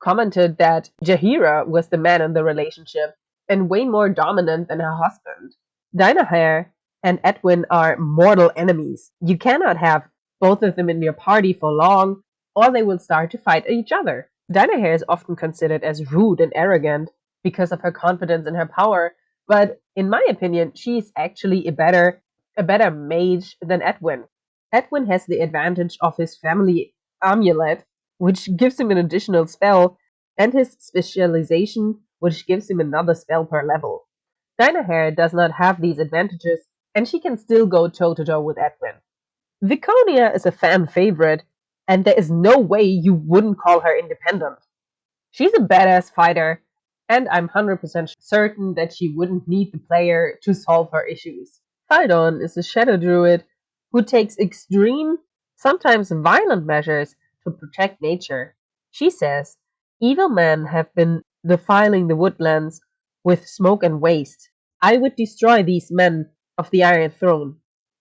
commented that Jahira was the man in the relationship and way more dominant than her husband. Dynahair and Edwin are mortal enemies. You cannot have both of them in your party for long, or they will start to fight each other. Dynahair is often considered as rude and arrogant because of her confidence in her power, but in my opinion, she is actually a better mage than Edwin. Edwin has the advantage of his family amulet, which gives him an additional spell, and his specialization, which gives him another spell per level. Dynahair does not have these advantages, and she can still go toe to toe with Edwin. Viconia is a fan favorite, and there is no way you wouldn't call her independent. She's a badass fighter, and I'm 100% certain that she wouldn't need the player to solve her issues. Faldon is a shadow druid who takes extreme, sometimes violent measures to protect nature. She says, evil men have been defiling the woodlands with smoke and waste. I would destroy these men of the Iron Throne.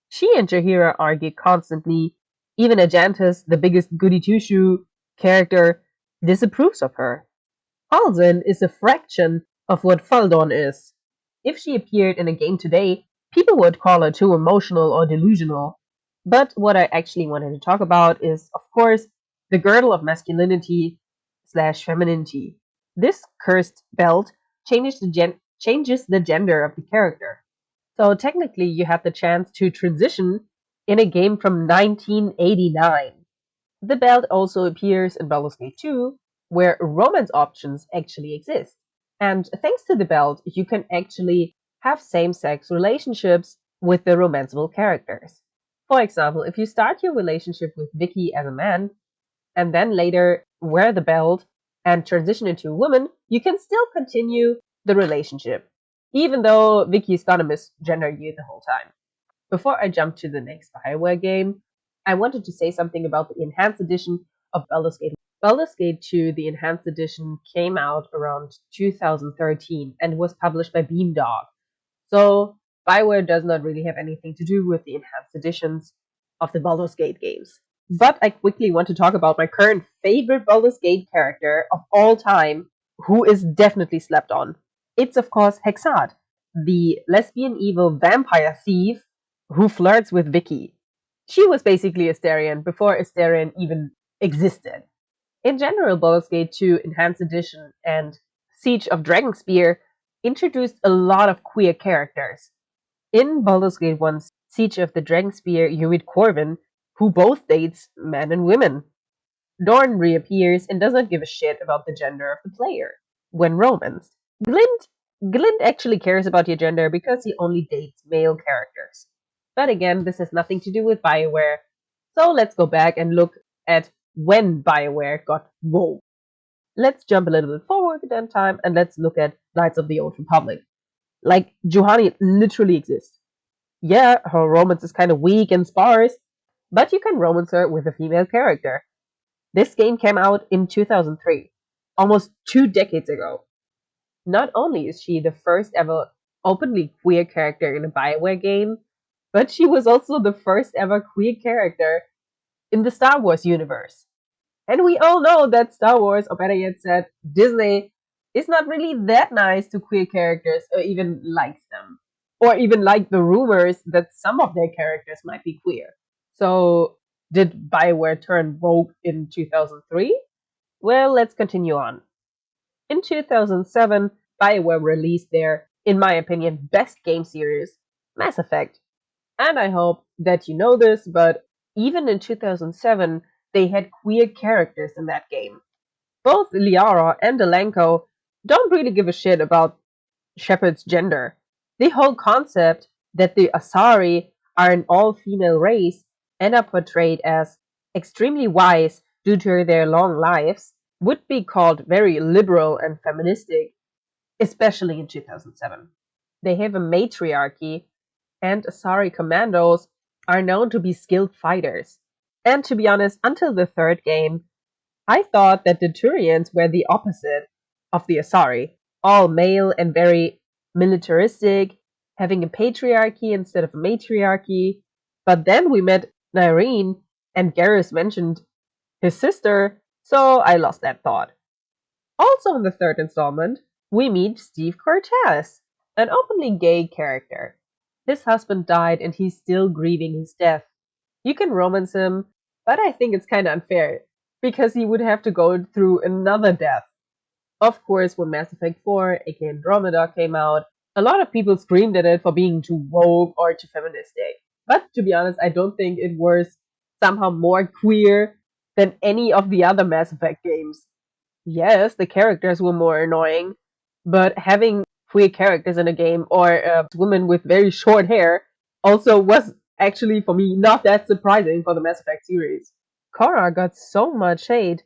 She and Jaheira argue constantly. Even Ajantis, the biggest goody two shoe character, disapproves of her. Halsin is a fraction of what Faldon is. If she appeared in a game today, people would call her too emotional or delusional. But what I actually wanted to talk about is, of course, the girdle of masculinity slash femininity. This cursed belt changes the gender of the character. So technically, you have the chance to transition in a game from 1989. The belt also appears in Baldur's Gate 2, where romance options actually exist. And thanks to the belt, you can actually have same sex relationships with the romanceable characters. For example, if you start your relationship with Vicky as a man, and then later wear the belt and transition into a woman, you can still continue the relationship, even though Vicky's gonna misgender you the whole time. Before I jump to the next Bioware game, I wanted to say something about the Enhanced Edition of Baldur's Gate. Baldur's Gate 2, the Enhanced Edition, came out around 2013 and was published by Beamdog. So Bioware does not really have anything to do with the Enhanced Editions of the Baldur's Gate games. But I quickly want to talk about my current favorite Baldur's Gate character of all time, who is definitely slept on. It's of course Hexad, the lesbian evil vampire thief who flirts with Vicky. She was basically Astarion before Astarion even existed. In general, Baldur's Gate 2 Enhanced Edition and Siege of Dragonspear introduced a lot of queer characters. In Baldur's Gate 1 Siege of the Dragonspear, you meet Corvin, who both dates men and women. Dorn reappears and does not give a shit about the gender of the player when romanced. Glint actually cares about your gender because he only dates male characters. But again, this has nothing to do with BioWare, so let's go back and look at when BioWare got woke. Let's jump a little bit forward in time and let's look at Knights of the Old Republic. Like, Juhani literally exists. Yeah, her romance is kind of weak and sparse, but you can romance her with a female character. This game came out in 2003, almost 2 decades ago. Not only is she the first ever openly queer character in a BioWare game, but she was also the first ever queer character in the Star Wars universe. And we all know that Star Wars, or better yet said, Disney, is not really that nice to queer characters or even likes them. Or even like the rumors that some of their characters might be queer. So, did BioWare turn woke in 2003? Well, let's continue on. In 2007, BioWare released their, in my opinion, best game series, Mass Effect. And I hope that you know this, but even in 2007, they had queer characters in that game. Both Liara and Alenko don't really give a shit about Shepard's gender. The whole concept that the Asari are an all-female race and are portrayed as extremely wise due to their long lives would be called very liberal and feministic, especially in 2007. They have a matriarchy, and Asari commandos are known to be skilled fighters. And to be honest, until the third game, I thought that the Turians were the opposite of the Asari, all male and very militaristic, having a patriarchy instead of a matriarchy. But then we met Nyreen, and Garrus mentioned his sister, so I lost that thought. Also in the third installment, we meet Steve Cortez, an openly gay character. His husband died and he's still grieving his death. You can romance him, but I think it's kinda unfair, because he would have to go through another death. Of course, when Mass Effect 4, aka Andromeda, came out, a lot of people screamed at it for being too woke or too feministic. But to be honest, I don't think it was somehow more queer than any of the other Mass Effect games. Yes, the characters were more annoying, but having queer characters in a game or a woman with very short hair also was actually for me not that surprising for the Mass Effect series. Korra got so much hate,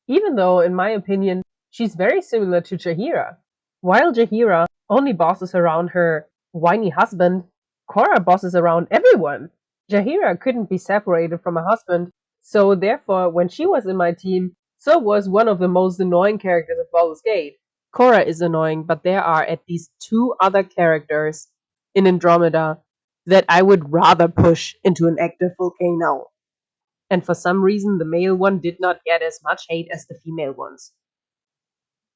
even though, in my opinion, she's very similar to Jaheira. While Jaheira only bosses around her whiny husband, Korra bosses around everyone. Jaheira couldn't be separated from her husband, so therefore, when she was in my team, so was one of the most annoying characters of Baldur's Gate. Korra is annoying, but there are at least two other characters in Andromeda that I would rather push into an active volcano. And for some reason, the male one did not get as much hate as the female ones.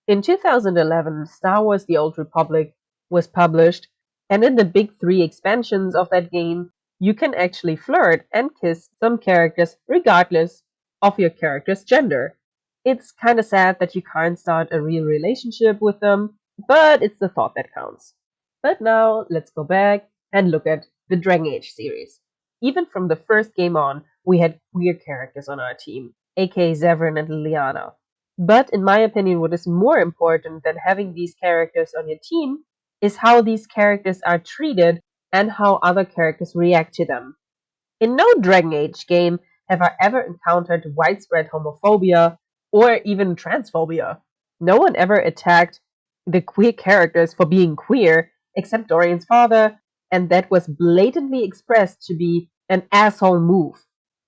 In 2011, Star Wars The Old Republic was published, and in the big three expansions of that game, you can actually flirt and kiss some characters regardless of your character's gender. It's kinda sad that you can't start a real relationship with them, but it's the thought that counts. But now, let's go back and look at the Dragon Age series. Even from the first game on, we had queer characters on our team, aka Zevran and Liliana. But in my opinion, what is more important than having these characters on your team is how these characters are treated and how other characters react to them. In no Dragon Age game have I ever encountered widespread homophobia or even transphobia. No one ever attacked the queer characters for being queer, except Dorian's father, and that was blatantly expressed to be an asshole move.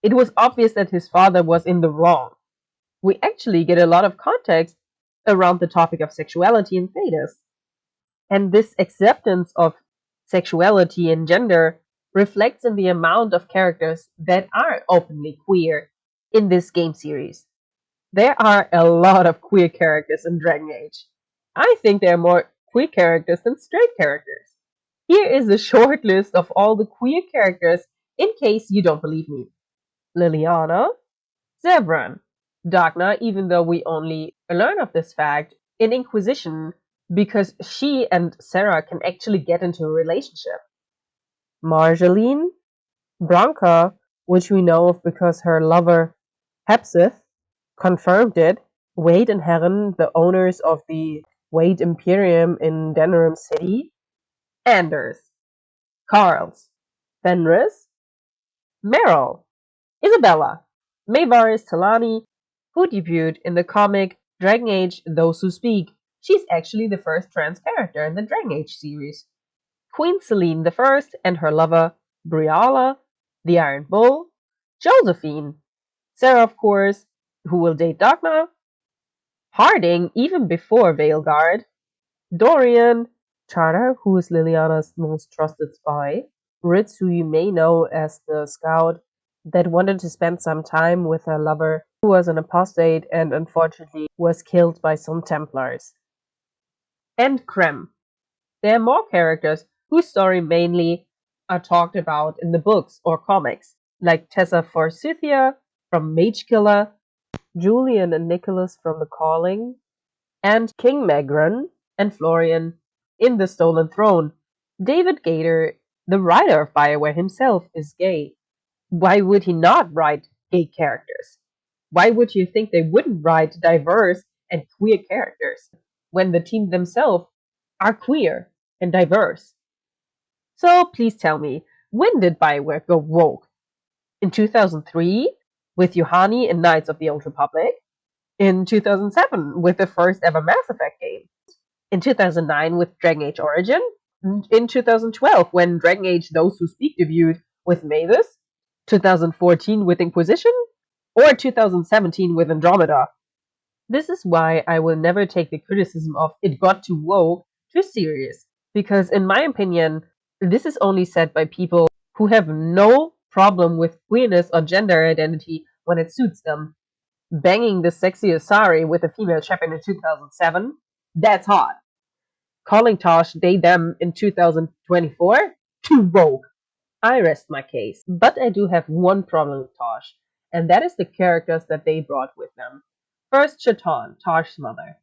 It was obvious that his father was in the wrong. We actually get a lot of context around the topic of sexuality in Thedas. And this acceptance of sexuality and gender reflects in the amount of characters that are openly queer in this game series. There are a lot of queer characters in Dragon Age. I think there are more queer characters than straight characters. Here is a short list of all the queer characters in case you don't believe me. Liliana, Zevran, Dagna, even though we only learn of this fact in Inquisition because she and Sarah can actually get into a relationship. Marjolaine, Branka, which we know of because her lover, Hepsith, confirmed it. Wade and Heron, the owners of the Wade Imperium in Denerim City. Anders, Carls, Fenris, Meryl, Isabella, Mayvaris Talani, who debuted in the comic Dragon Age Those Who Speak. She's actually the first trans character in the Dragon Age series. Queen Selene I and her lover, Briala, the Iron Bull, Josephine, Sarah, of course, who will date Dagna, Harding, even before Veilguard, Dorian, Charter, who is Liliana's most trusted spy, Ritz, who you may know as the scout that wanted to spend some time with her lover, who was an apostate and unfortunately was killed by some Templars, and Krem. There are more characters whose story mainly are talked about in the books or comics, like Tessa Forsythia from Mage Killer, Julian and Nicholas from The Calling, and King Megran and Florian in The Stolen Throne. David Gator, the writer of BioWare himself, is gay. Why would he not write gay characters? Why would you think they wouldn't write diverse and queer characters when the team themselves are queer and diverse? So please tell me, when did BioWare go woke? In 2003 with Yohani and Knights of the Old Republic? In 2007 with the first ever Mass Effect game? In 2009 with Dragon Age Origin? In 2012 when Dragon Age Those Who Speak debuted with Mavis? 2014 with Inquisition? Or 2017 with Andromeda? This is why I will never take the criticism of it got too woke too serious, because in my opinion, this is only said by people who have no problem with queerness or gender identity when it suits them. Banging the sexy Asari with a female champion in 2007? That's hot. Calling Tosh they them in 2024? Too woke. I rest my case. But I do have one problem with Tosh, and that is the characters that they brought with them. First, Chatan, Tosh's mother.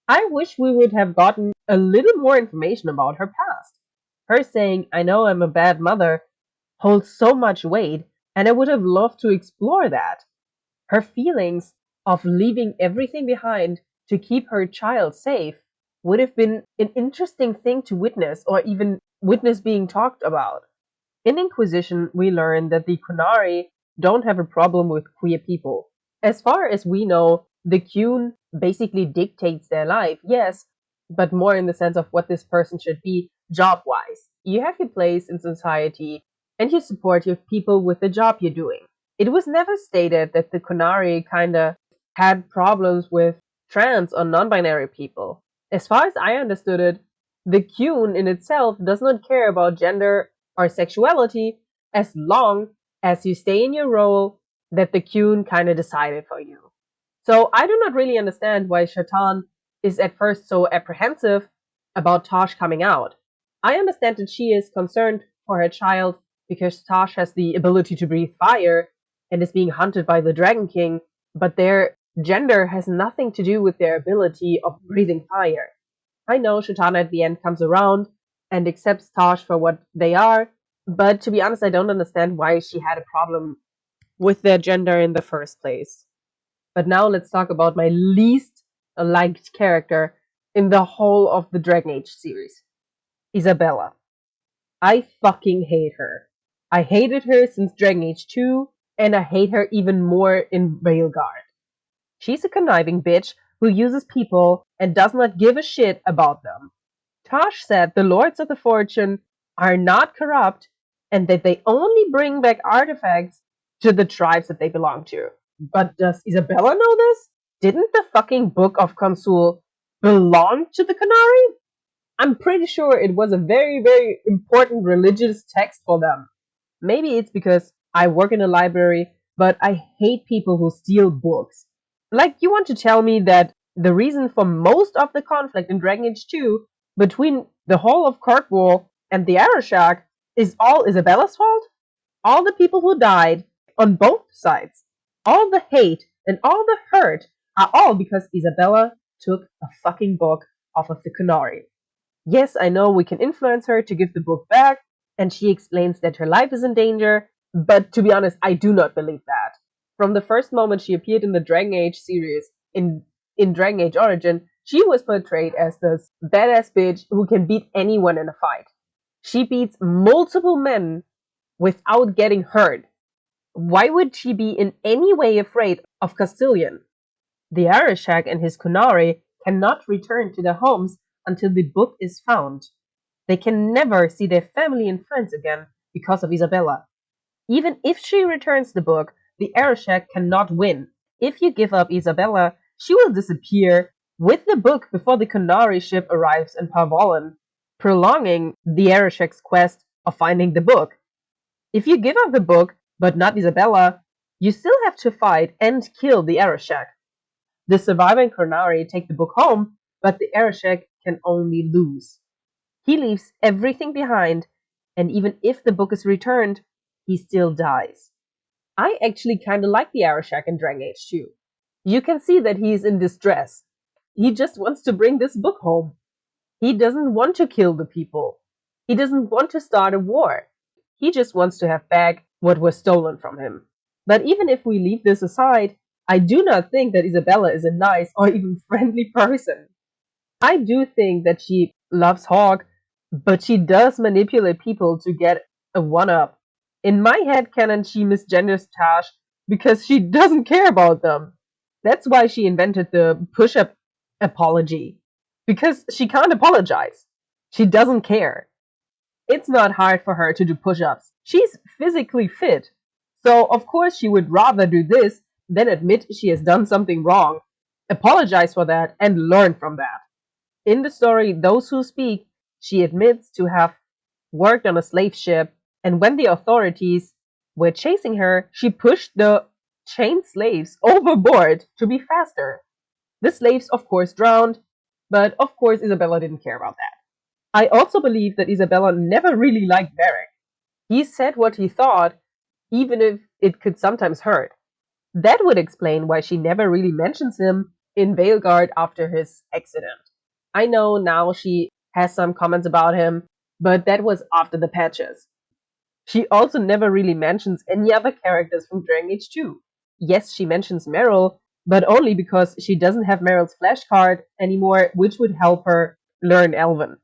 I wish we would have gotten a little more information about her past. Her saying, I know I'm a bad mother, holds so much weight, and I would have loved to explore that. Her feelings of leaving everything behind to keep her child safe would have been an interesting thing to witness, or even witness being talked about. In Inquisition, we learn that the Qunari don't have a problem with queer people. As far as we know, the Qun basically dictates their life, yes, but more in the sense of what this person should be job-wise. You have your place in society, and you support your people with the job you're doing. It was never stated that the Qunari kinda had problems with trans or non-binary people. As far as I understood it, the Qun in itself does not care about gender or sexuality as long as you stay in your role that the Qun kinda decided for you. So I do not really understand why Shatan is at first so apprehensive about Tosh coming out. I understand that she is concerned for her child because Tosh has the ability to breathe fire and is being hunted by the Dragon King, but their gender has nothing to do with their ability of breathing fire. I know Shatana at the end comes around and accepts Tosh for what they are, But to be honest, I don't understand why she had a problem with their gender in the first place. But now let's talk about my least liked character in the whole of the Dragon Age series, Isabella. I fucking hate her. I hated her since Dragon Age 2, and I hate her even more in Veilguard. She's a conniving bitch who uses people and does not give a shit about them. Tosh said the Lords of the Fortune are not corrupt and that they only bring back artifacts to the tribes that they belong to. But does Isabella know this? Didn't the fucking Book of Consul belong to the Canary? I'm pretty sure it was a very, very important religious text for them. Maybe it's because I work in a library, but I hate people who steal books. Like, you want to tell me that the reason for most of the conflict in Dragon Age 2 between the Hall of Kirkwall and the Arashak is all Isabella's fault? All the people who died on both sides, all the hate and all the hurt are all because Isabella took a fucking book off of the Canary. Yes, I know we can influence her to give the book back, and she explains that her life is in danger, but to be honest, I do not believe that. From the first moment she appeared in the Dragon Age series, in Dragon Age Origin, she was portrayed as this badass bitch who can beat anyone in a fight. She beats multiple men without getting hurt. Why would she be in any way afraid of Castilian? The Arishak and his Kunari cannot return to their homes until the book is found. They can never see their family and friends again because of Isabella. Even if she returns the book, the Arishak cannot win. If you give up Isabella, she will disappear with the book before the Kunari ship arrives in Parvolan, prolonging the Arishak's quest of finding the book. If you give up the book, but not Isabella, you still have to fight and kill the Arishak. The surviving Kunari take the book home, but the Arishak can only lose. He leaves everything behind, and even if the book is returned, he still dies. I actually kinda like the Arishak in Dragon Age 2. You can see that he is in distress. He just wants to bring this book home. He doesn't want to kill the people. He doesn't want to start a war. He just wants to have back what was stolen from him. But even if we leave this aside, I do not think that Isabella is a nice or even friendly person. I do think that she loves Hawk, but she does manipulate people to get a one up. In my head canon, she misgenders Tash because she doesn't care about them. That's why she invented the push up apology. Because she can't apologize. She doesn't care. It's not hard for her to do push ups. She's physically fit. So, of course, she would rather do this than admit she has done something wrong, apologize for that, and learn from that. In the story Those Who Speak, she admits to have worked on a slave ship, and when the authorities were chasing her, she pushed the chained slaves overboard to be faster. The slaves, of course, drowned, but of course, Isabella didn't care about that. I also believe that Isabella never really liked Varric. He said what he thought, even if it could sometimes hurt. That would explain why she never really mentions him in Veilguard after his accident. I know now she has some comments about him, but that was after the patches. She also never really mentions any other characters from Dragon Age 2. Yes, she mentions Meryl, but only because she doesn't have Meryl's flashcard anymore, which would help her learn Elven.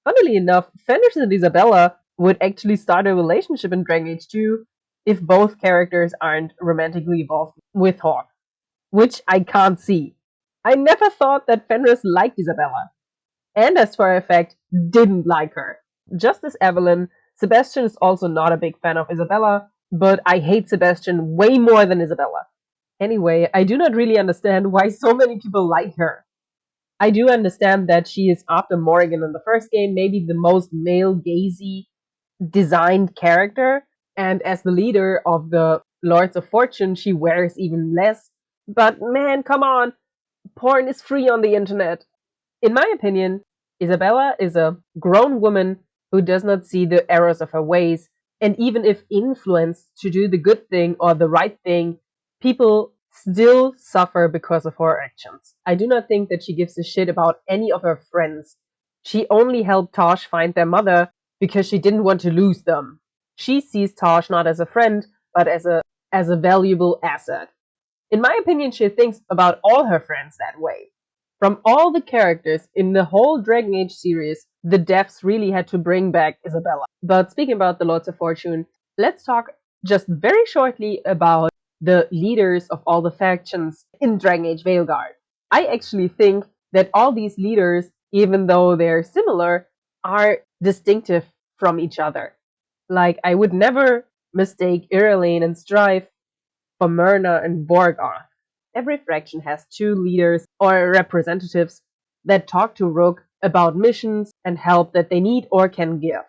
Funnily enough, Fenris and Isabella would actually start a relationship in Dragon Age 2 if both characters aren't romantically involved with Hawk, which I can't see. I never thought that Fenris liked Isabella, and as for a fact, didn't like her. Just as Evelyn, Sebastian is also not a big fan of Isabella, but I hate Sebastian way more than Isabella. Anyway, I do not really understand why so many people like her. I do understand that she is after Morrigan in the first game, maybe the most male gazy designed character, and as the leader of the Lords of Fortune, she wears even less. But man, come on, porn is free on the internet. In my opinion, Isabella is a grown woman who does not see the errors of her ways, and even if influenced to do the good thing or the right thing, people still suffer because of her actions. I do not think that she gives a shit about any of her friends. She only helped Tosh find their mother because she didn't want to lose them. She sees Tosh not as a friend, but as a valuable asset. In my opinion, she thinks about all her friends that way. From all the characters in the whole Dragon Age series, the devs really had to bring back Isabella. But speaking about the Lords of Fortune, let's talk just very shortly about the leaders of all the factions in Dragon Age Veilguard. I actually think that all these leaders, even though they're similar, are distinctive from each other. Like, I would never mistake Irulan and Strife for Myrna and Borgarth. Every faction has two leaders or representatives that talk to Rook about missions and help that they need or can give.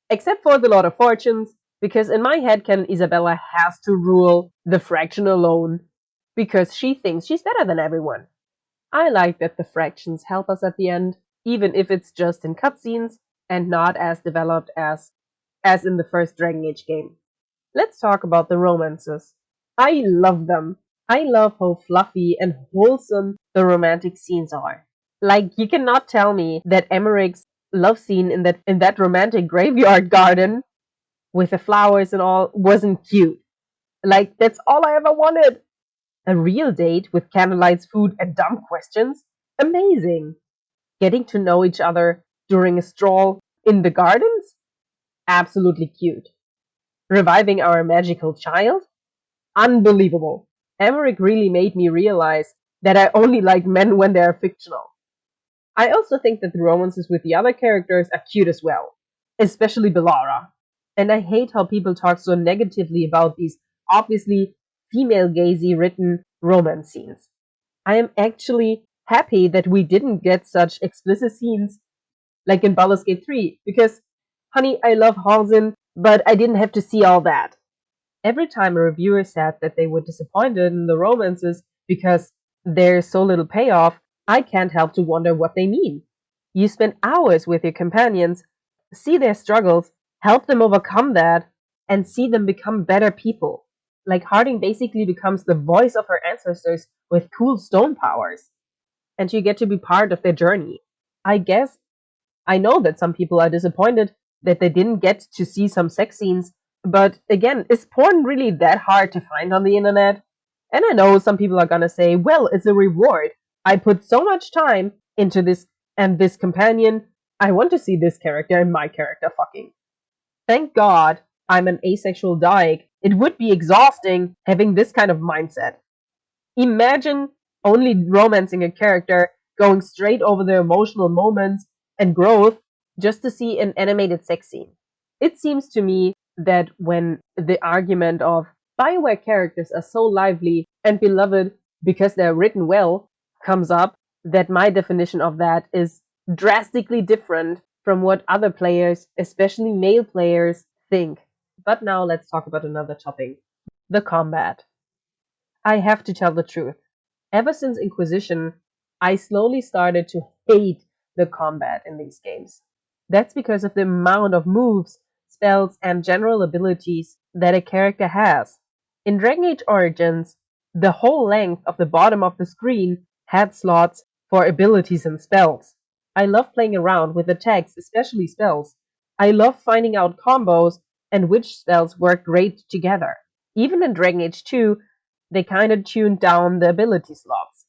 Except for the Lord of Fortunes, because in my headcanon Isabella has to rule the faction alone, because she thinks she's better than everyone. I like that the fractions help us at the end, even if it's just in cutscenes and not as developed as in the first Dragon Age game. Let's talk about the romances. I love them. I love how fluffy and wholesome the romantic scenes are. Like, you cannot tell me that Emmerich's love scene in that romantic graveyard garden with the flowers and all wasn't cute. Like, that's all I ever wanted. A real date with candlelights, food, and dumb questions? Amazing. Getting to know each other during a stroll in the gardens? Absolutely cute. Reviving our magical child? Unbelievable. Emmerich really made me realize that I only like men when they are fictional. I also think that the romances with the other characters are cute as well, especially Belara. And I hate how people talk so negatively about these obviously female gazy written romance scenes. I am actually happy that we didn't get such explicit scenes like in Baldur's Gate 3, because, honey, I love Halsin, but I didn't have to see all that. Every time a reviewer said that they were disappointed in the romances because there's so little payoff, I can't help to wonder what they mean. You spend hours with your companions, see their struggles, help them overcome that, and see them become better people. Like Harding basically becomes the voice of her ancestors with cool stone powers, and you get to be part of their journey. I guess I know that some people are disappointed that they didn't get to see some sex scenes, but again, is porn really that hard to find on the internet? And I know some people are gonna say, well, it's a reward. I put so much time into this and this companion. I want to see this character and my character fucking. Thank God I'm an asexual dyke. It would be exhausting having this kind of mindset. Imagine only romancing a character, going straight over their emotional moments and growth just to see an animated sex scene. It seems to me that when the argument of Bioware characters are so lively and beloved because they're written well comes up, that my definition of that is drastically different from what other players, especially male players, think. But now let's talk about another topic, the combat. I have to tell the truth. Ever since Inquisition, I slowly started to hate the combat in these games. That's because of the amount of moves, spells, and general abilities that a character has. In Dragon Age Origins, the whole length of the bottom of the screen had slots for abilities and spells. I love playing around with attacks, especially spells. I love finding out combos and which spells work great together. Even in Dragon Age 2, they kind of tuned down the ability slots.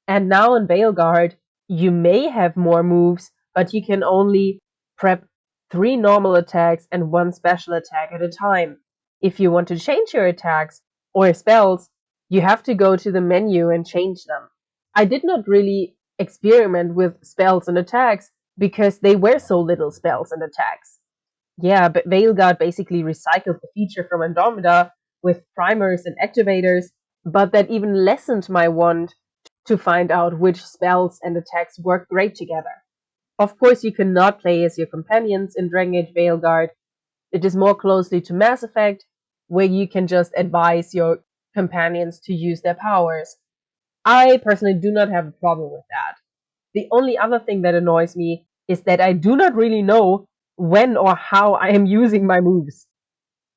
And now in Veilguard, you may have more moves, but you can only prep 3 normal attacks and 1 special attack at a time. If you want to change your attacks or spells, you have to go to the menu and change them. I did not really experiment with spells and attacks because they were so little spells and attacks. Yeah, but Veilguard basically recycled the feature from Andromeda with primers and activators, but that even lessened my want to find out which spells and attacks work great together. Of course, you cannot play as your companions in Dragon Age Veilguard. It is more closely to Mass Effect, where you can just advise your companions to use their powers. I personally do not have a problem with that. The only other thing that annoys me is that I do not really know when or how I am using my moves.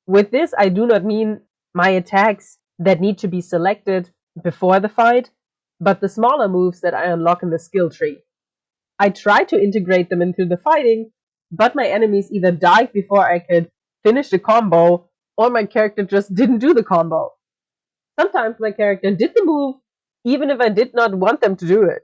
With this, I do not mean my attacks that need to be selected before the fight, but the smaller moves that I unlock in the skill tree. I try to integrate them into the fighting, but my enemies either died before I could finish the combo, or my character just didn't do the combo. Sometimes my character did the move, even if I did not want them to do it.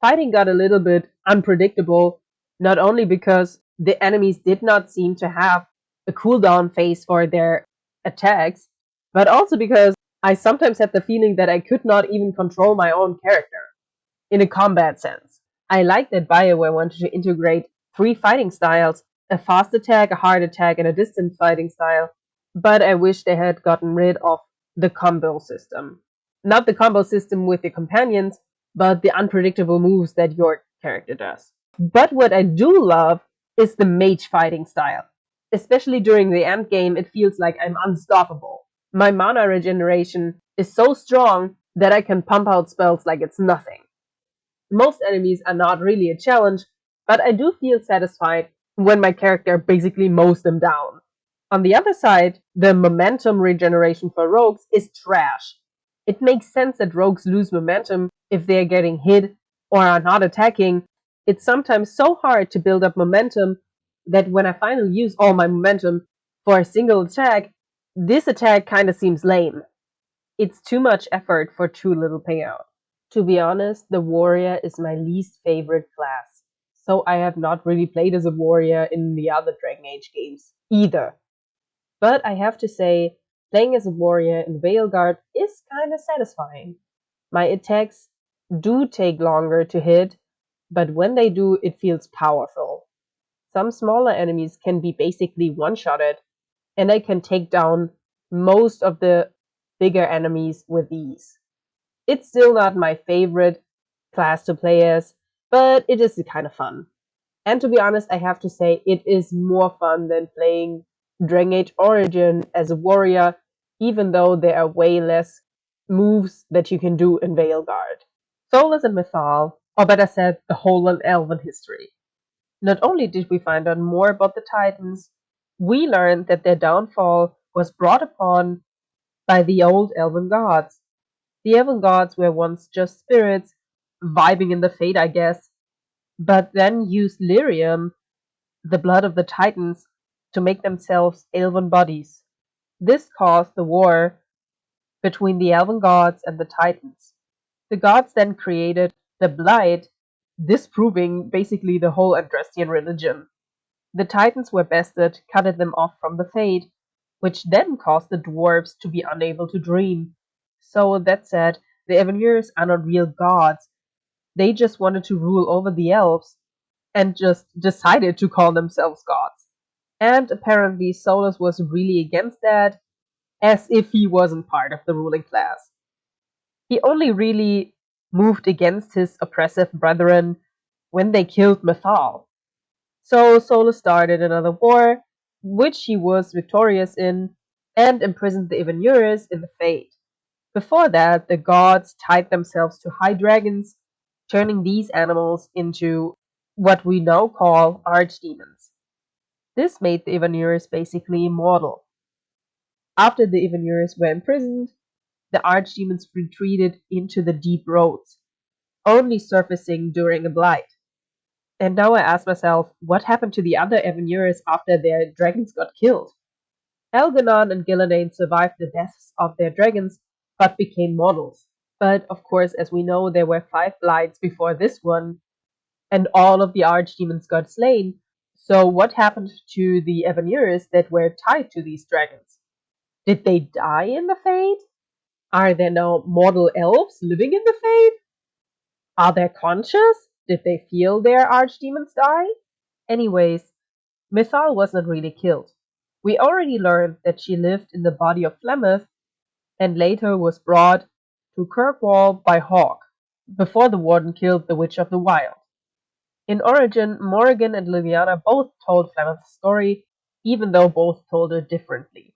Fighting got a little bit unpredictable, not only because the enemies did not seem to have a cooldown phase for their attacks, but also because I sometimes had the feeling that I could not even control my own character in a combat sense. I like that BioWare wanted to integrate three fighting styles: a fast attack, a hard attack, and a distant fighting style, but I wish they had gotten rid of the combo system. Not the combo system with your companions, but the unpredictable moves that your character does. But what I do love is the mage fighting style. Especially during the end game, it feels like I'm unstoppable. My mana regeneration is so strong that I can pump out spells like it's nothing. Most enemies are not really a challenge, but I do feel satisfied when my character basically mows them down. On the other side, the momentum regeneration for rogues is trash. It makes sense that rogues lose momentum if they are getting hit or are not attacking. It's sometimes so hard to build up momentum that when I finally use all my momentum for a single attack, this attack kinda seems lame. It's too much effort for too little payout. To be honest, the warrior is my least favorite class. So I have not really played as a warrior in the other Dragon Age games either. But I have to say, playing as a warrior in Veilguard is kinda satisfying. My attacks do take longer to hit, but when they do, it feels powerful. Some smaller enemies can be basically one-shotted, and I can take down most of the bigger enemies with ease. It's still not my favorite class to play as, but it is kind of fun. And to be honest, I have to say it is more fun than playing Dragon Age Origin as a warrior, even though there are way less moves that you can do in Veilguard. Solus and Mythal, or better said, the whole Elven history. Not only did we find out more about the Titans, we learned that their downfall was brought upon by the old Elven gods. The Elven gods were once just spirits, vibing in the fate, I guess, but then used lyrium, the blood of the Titans, to make themselves elven bodies. This caused the war between the elven gods and the Titans. The gods then created the Blight, disproving basically the whole Andrastian religion. The Titans were bested, cutting them off from the Fate, which then caused the dwarves to be unable to dream. So that said, the Avenures are not real gods. They just wanted to rule over the elves and just decided to call themselves gods. And apparently Solus was really against that, as if he wasn't part of the ruling class. He only really moved against his oppressive brethren when they killed Mythal. So Solus started another war, which he was victorious in, and imprisoned the Ivanures in the Fate. Before that, the gods tied themselves to high dragons, turning these animals into what we now call archdemons. This made the Ivanures basically immortal. After the Ivanures were imprisoned, the archdemons retreated into the deep roads, only surfacing during a blight. And now I ask myself, what happened to the other Avenures after their dragons got killed? Elganon and Gillenane survived the deaths of their dragons, but became mortals. But of course, as we know, there were 5 blights before this one, and all of the archdemons got slain. So what happened to the Avenures that were tied to these dragons? Did they die in the Fate? Are there now mortal elves living in the Fate? Are they conscious? Did they feel their archdemons die? Anyways, Mythal wasn't really killed. We already learned that she lived in the body of Flemeth and later was brought to Kirkwall by Hawk, before the Warden killed the Witch of the Wild. In Origin, Morrigan and Liliana both told Flemeth's story, even though both told it differently.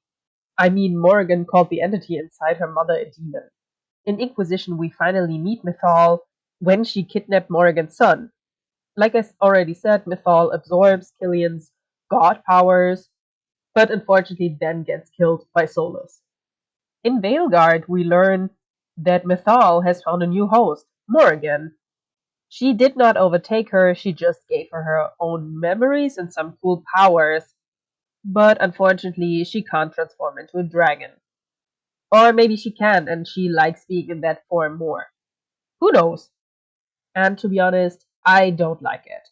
I mean, Morrigan called the entity inside her mother a demon. In Inquisition, we finally meet Mythal when she kidnapped Morrigan's son. Like I already said, Mythal absorbs Killian's god powers, but unfortunately then gets killed by Solus. In Veilguard, we learn that Mythal has found a new host, Morrigan. She did not overtake her, she just gave her her own memories and some cool powers. But unfortunately, she can't transform into a dragon. Or maybe she can and she likes being in that form more. Who knows? And to be honest, I don't like it.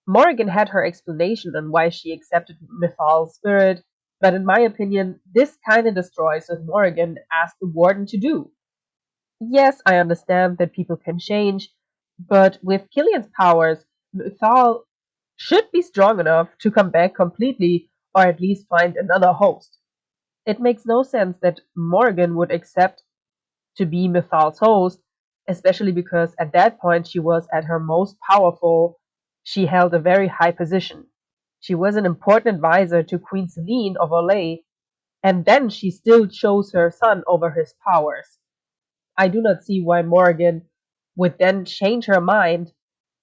Morrigan had her explanation on why she accepted Mythal's spirit, but in my opinion, this kinda destroys what Morrigan asked the Warden to do. Yes, I understand that people can change, but with Killian's powers, Mythal should be strong enough to come back completely or at least find another host. It makes no sense that Morgan would accept to be Mythal's host, especially because at that point she was at her most powerful. She held a very high position. She was an important advisor to Queen Celine of Orlais, and then she still chose her son over his powers. I do not see why Morrigan would then change her mind,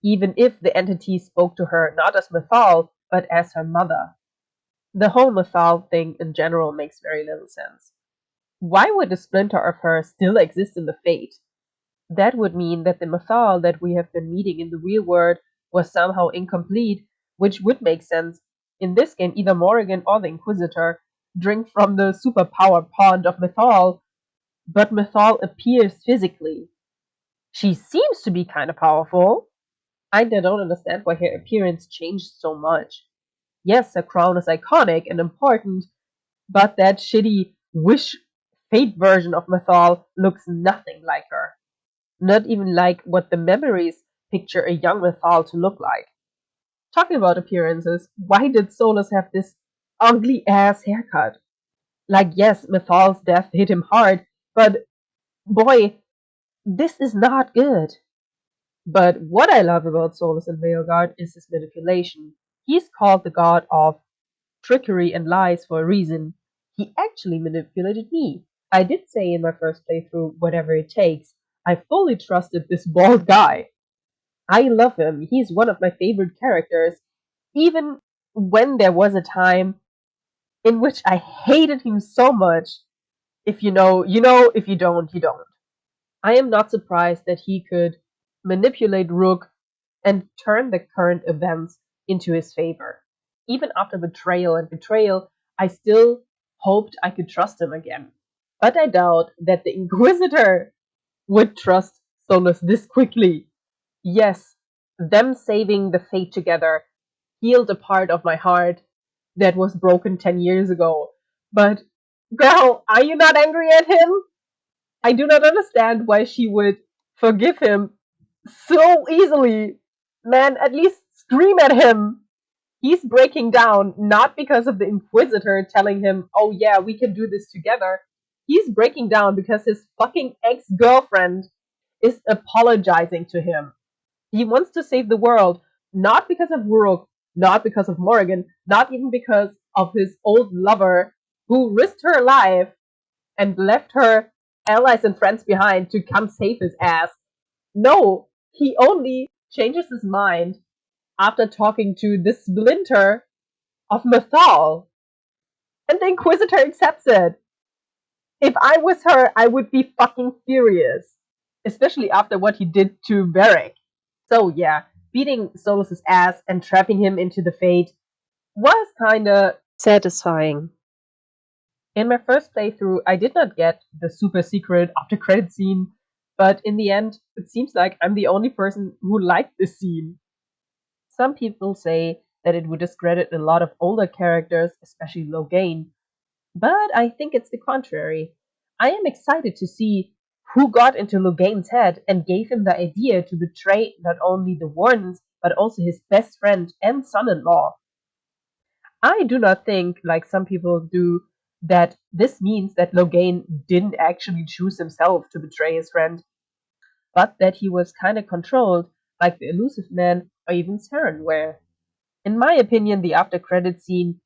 even if the entity spoke to her not as Mythal, but as her mother. The whole Mythal thing in general makes very little sense. Why would a splinter of her still exist in the Fate? That would mean that the Mythal that we have been meeting in the real world was somehow incomplete, which would make sense. In this game, either Morrigan or the Inquisitor drink from the superpower pond of Mythal, but Mythal appears physically. She seems to be kind of powerful. I don't understand why her appearance changed so much. Yes, her crown is iconic and important, but that shitty wish fate version of Mythal looks nothing like her. Not even like what the memories picture a young Mythal to look like. Talking about appearances, why did Solus have this ugly ass haircut? Like, yes, Mythal's death hit him hard, but boy, this is not good. But what I love about Solus in Veilguard is his manipulation. He's called the god of trickery and lies for a reason. He actually manipulated me. I did say in my first playthrough, whatever it takes. I fully trusted this bald guy. I love him. He's one of my favorite characters. Even when there was a time in which I hated him so much. If you know, you know. If you don't, you don't. I am not surprised that he could manipulate Rook and turn the current events into his favor. Even after betrayal, I still hoped I could trust him again. But I doubt that the Inquisitor would trust Solus this quickly. Yes, them saving the fate together healed a part of my heart that was broken 10 years ago. But, girl, are you not angry at him? I do not understand why she would forgive him so easily. Man, at least scream at him. He's breaking down not because of the Inquisitor telling him, oh yeah, we can do this together. He's breaking down because his fucking ex girlfriend is apologizing to him. He wants to save the world, not because of Rook, not because of Morrigan, not even because of his old lover who risked her life and left her allies and friends behind to come save his ass. No, he only changes his mind after talking to the splinter of Mythal. And the Inquisitor accepts it. If I was her, I would be fucking furious. Especially after what he did to Varric. So yeah, beating Solus's ass and trapping him into the fate was kinda satisfying. In my first playthrough, I did not get the super secret after credit scene, but in the end, it seems like I'm the only person who liked this scene. Some people say that it would discredit a lot of older characters, especially Loghain, but I think it's the contrary. I am excited to see who got into Loghain's head and gave him the idea to betray not only the Wardens, but also his best friend and son in law. I do not think, like some people do, that this means that Loghain didn't actually choose himself to betray his friend, but that he was kinda controlled, like the Elusive Man or even Saren were. In my opinion, the after credit scene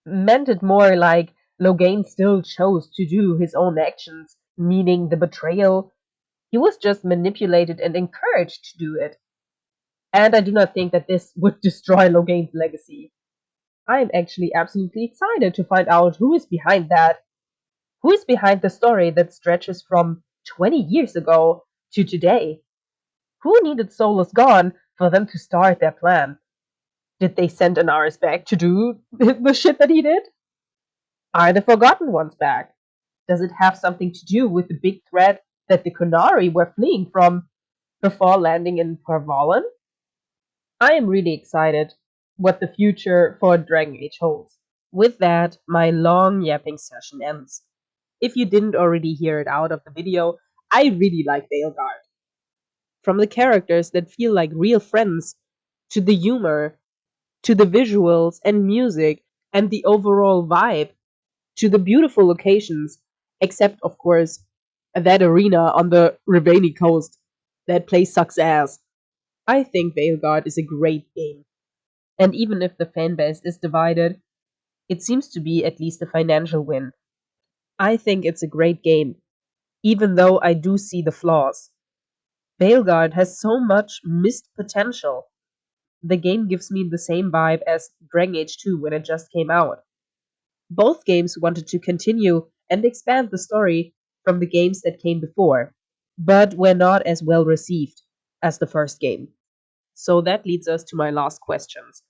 meant it more like Loghain still chose to do his own actions, meaning the betrayal. He was just manipulated and encouraged to do it. And I do not think that this would destroy Loghain's legacy. I am actually absolutely excited to find out who is behind that. Who is behind the story that stretches from 20 years ago to today? Who needed Solus gone for them to start their plan? Did they send Anaris back to do the shit that he did? Are the Forgotten Ones back? Does it have something to do with the big threat that the Kunari were fleeing from before landing in Parvalan? I am really excited what the future for Dragon Age holds. With that, my long yapping session ends. If you didn't already hear it out of the video, I really like Veilguard. From the characters that feel like real friends, to the humor, to the visuals and music, and the overall vibe, to the beautiful locations, except, of course, that arena on the Ravani coast. That place sucks ass. I think Veilguard is a great game. And even if the fanbase is divided, it seems to be at least a financial win. I think it's a great game, even though I do see the flaws. Veilguard has so much missed potential. The game gives me the same vibe as Dragon Age 2 when it just came out. Both games wanted to continue and expand the story from the games that came before, but were not as well received as the first game. So that leads us to my last questions.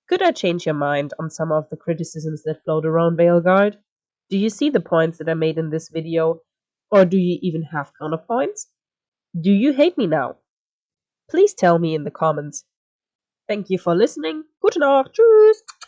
Could I change your mind on some of the criticisms that float around Veilguard? Do you see the points that I made in this video, or do you even have counterpoints? Do you hate me now? Please tell me in the comments. Thank you for listening. Gute Nacht. Tschüss.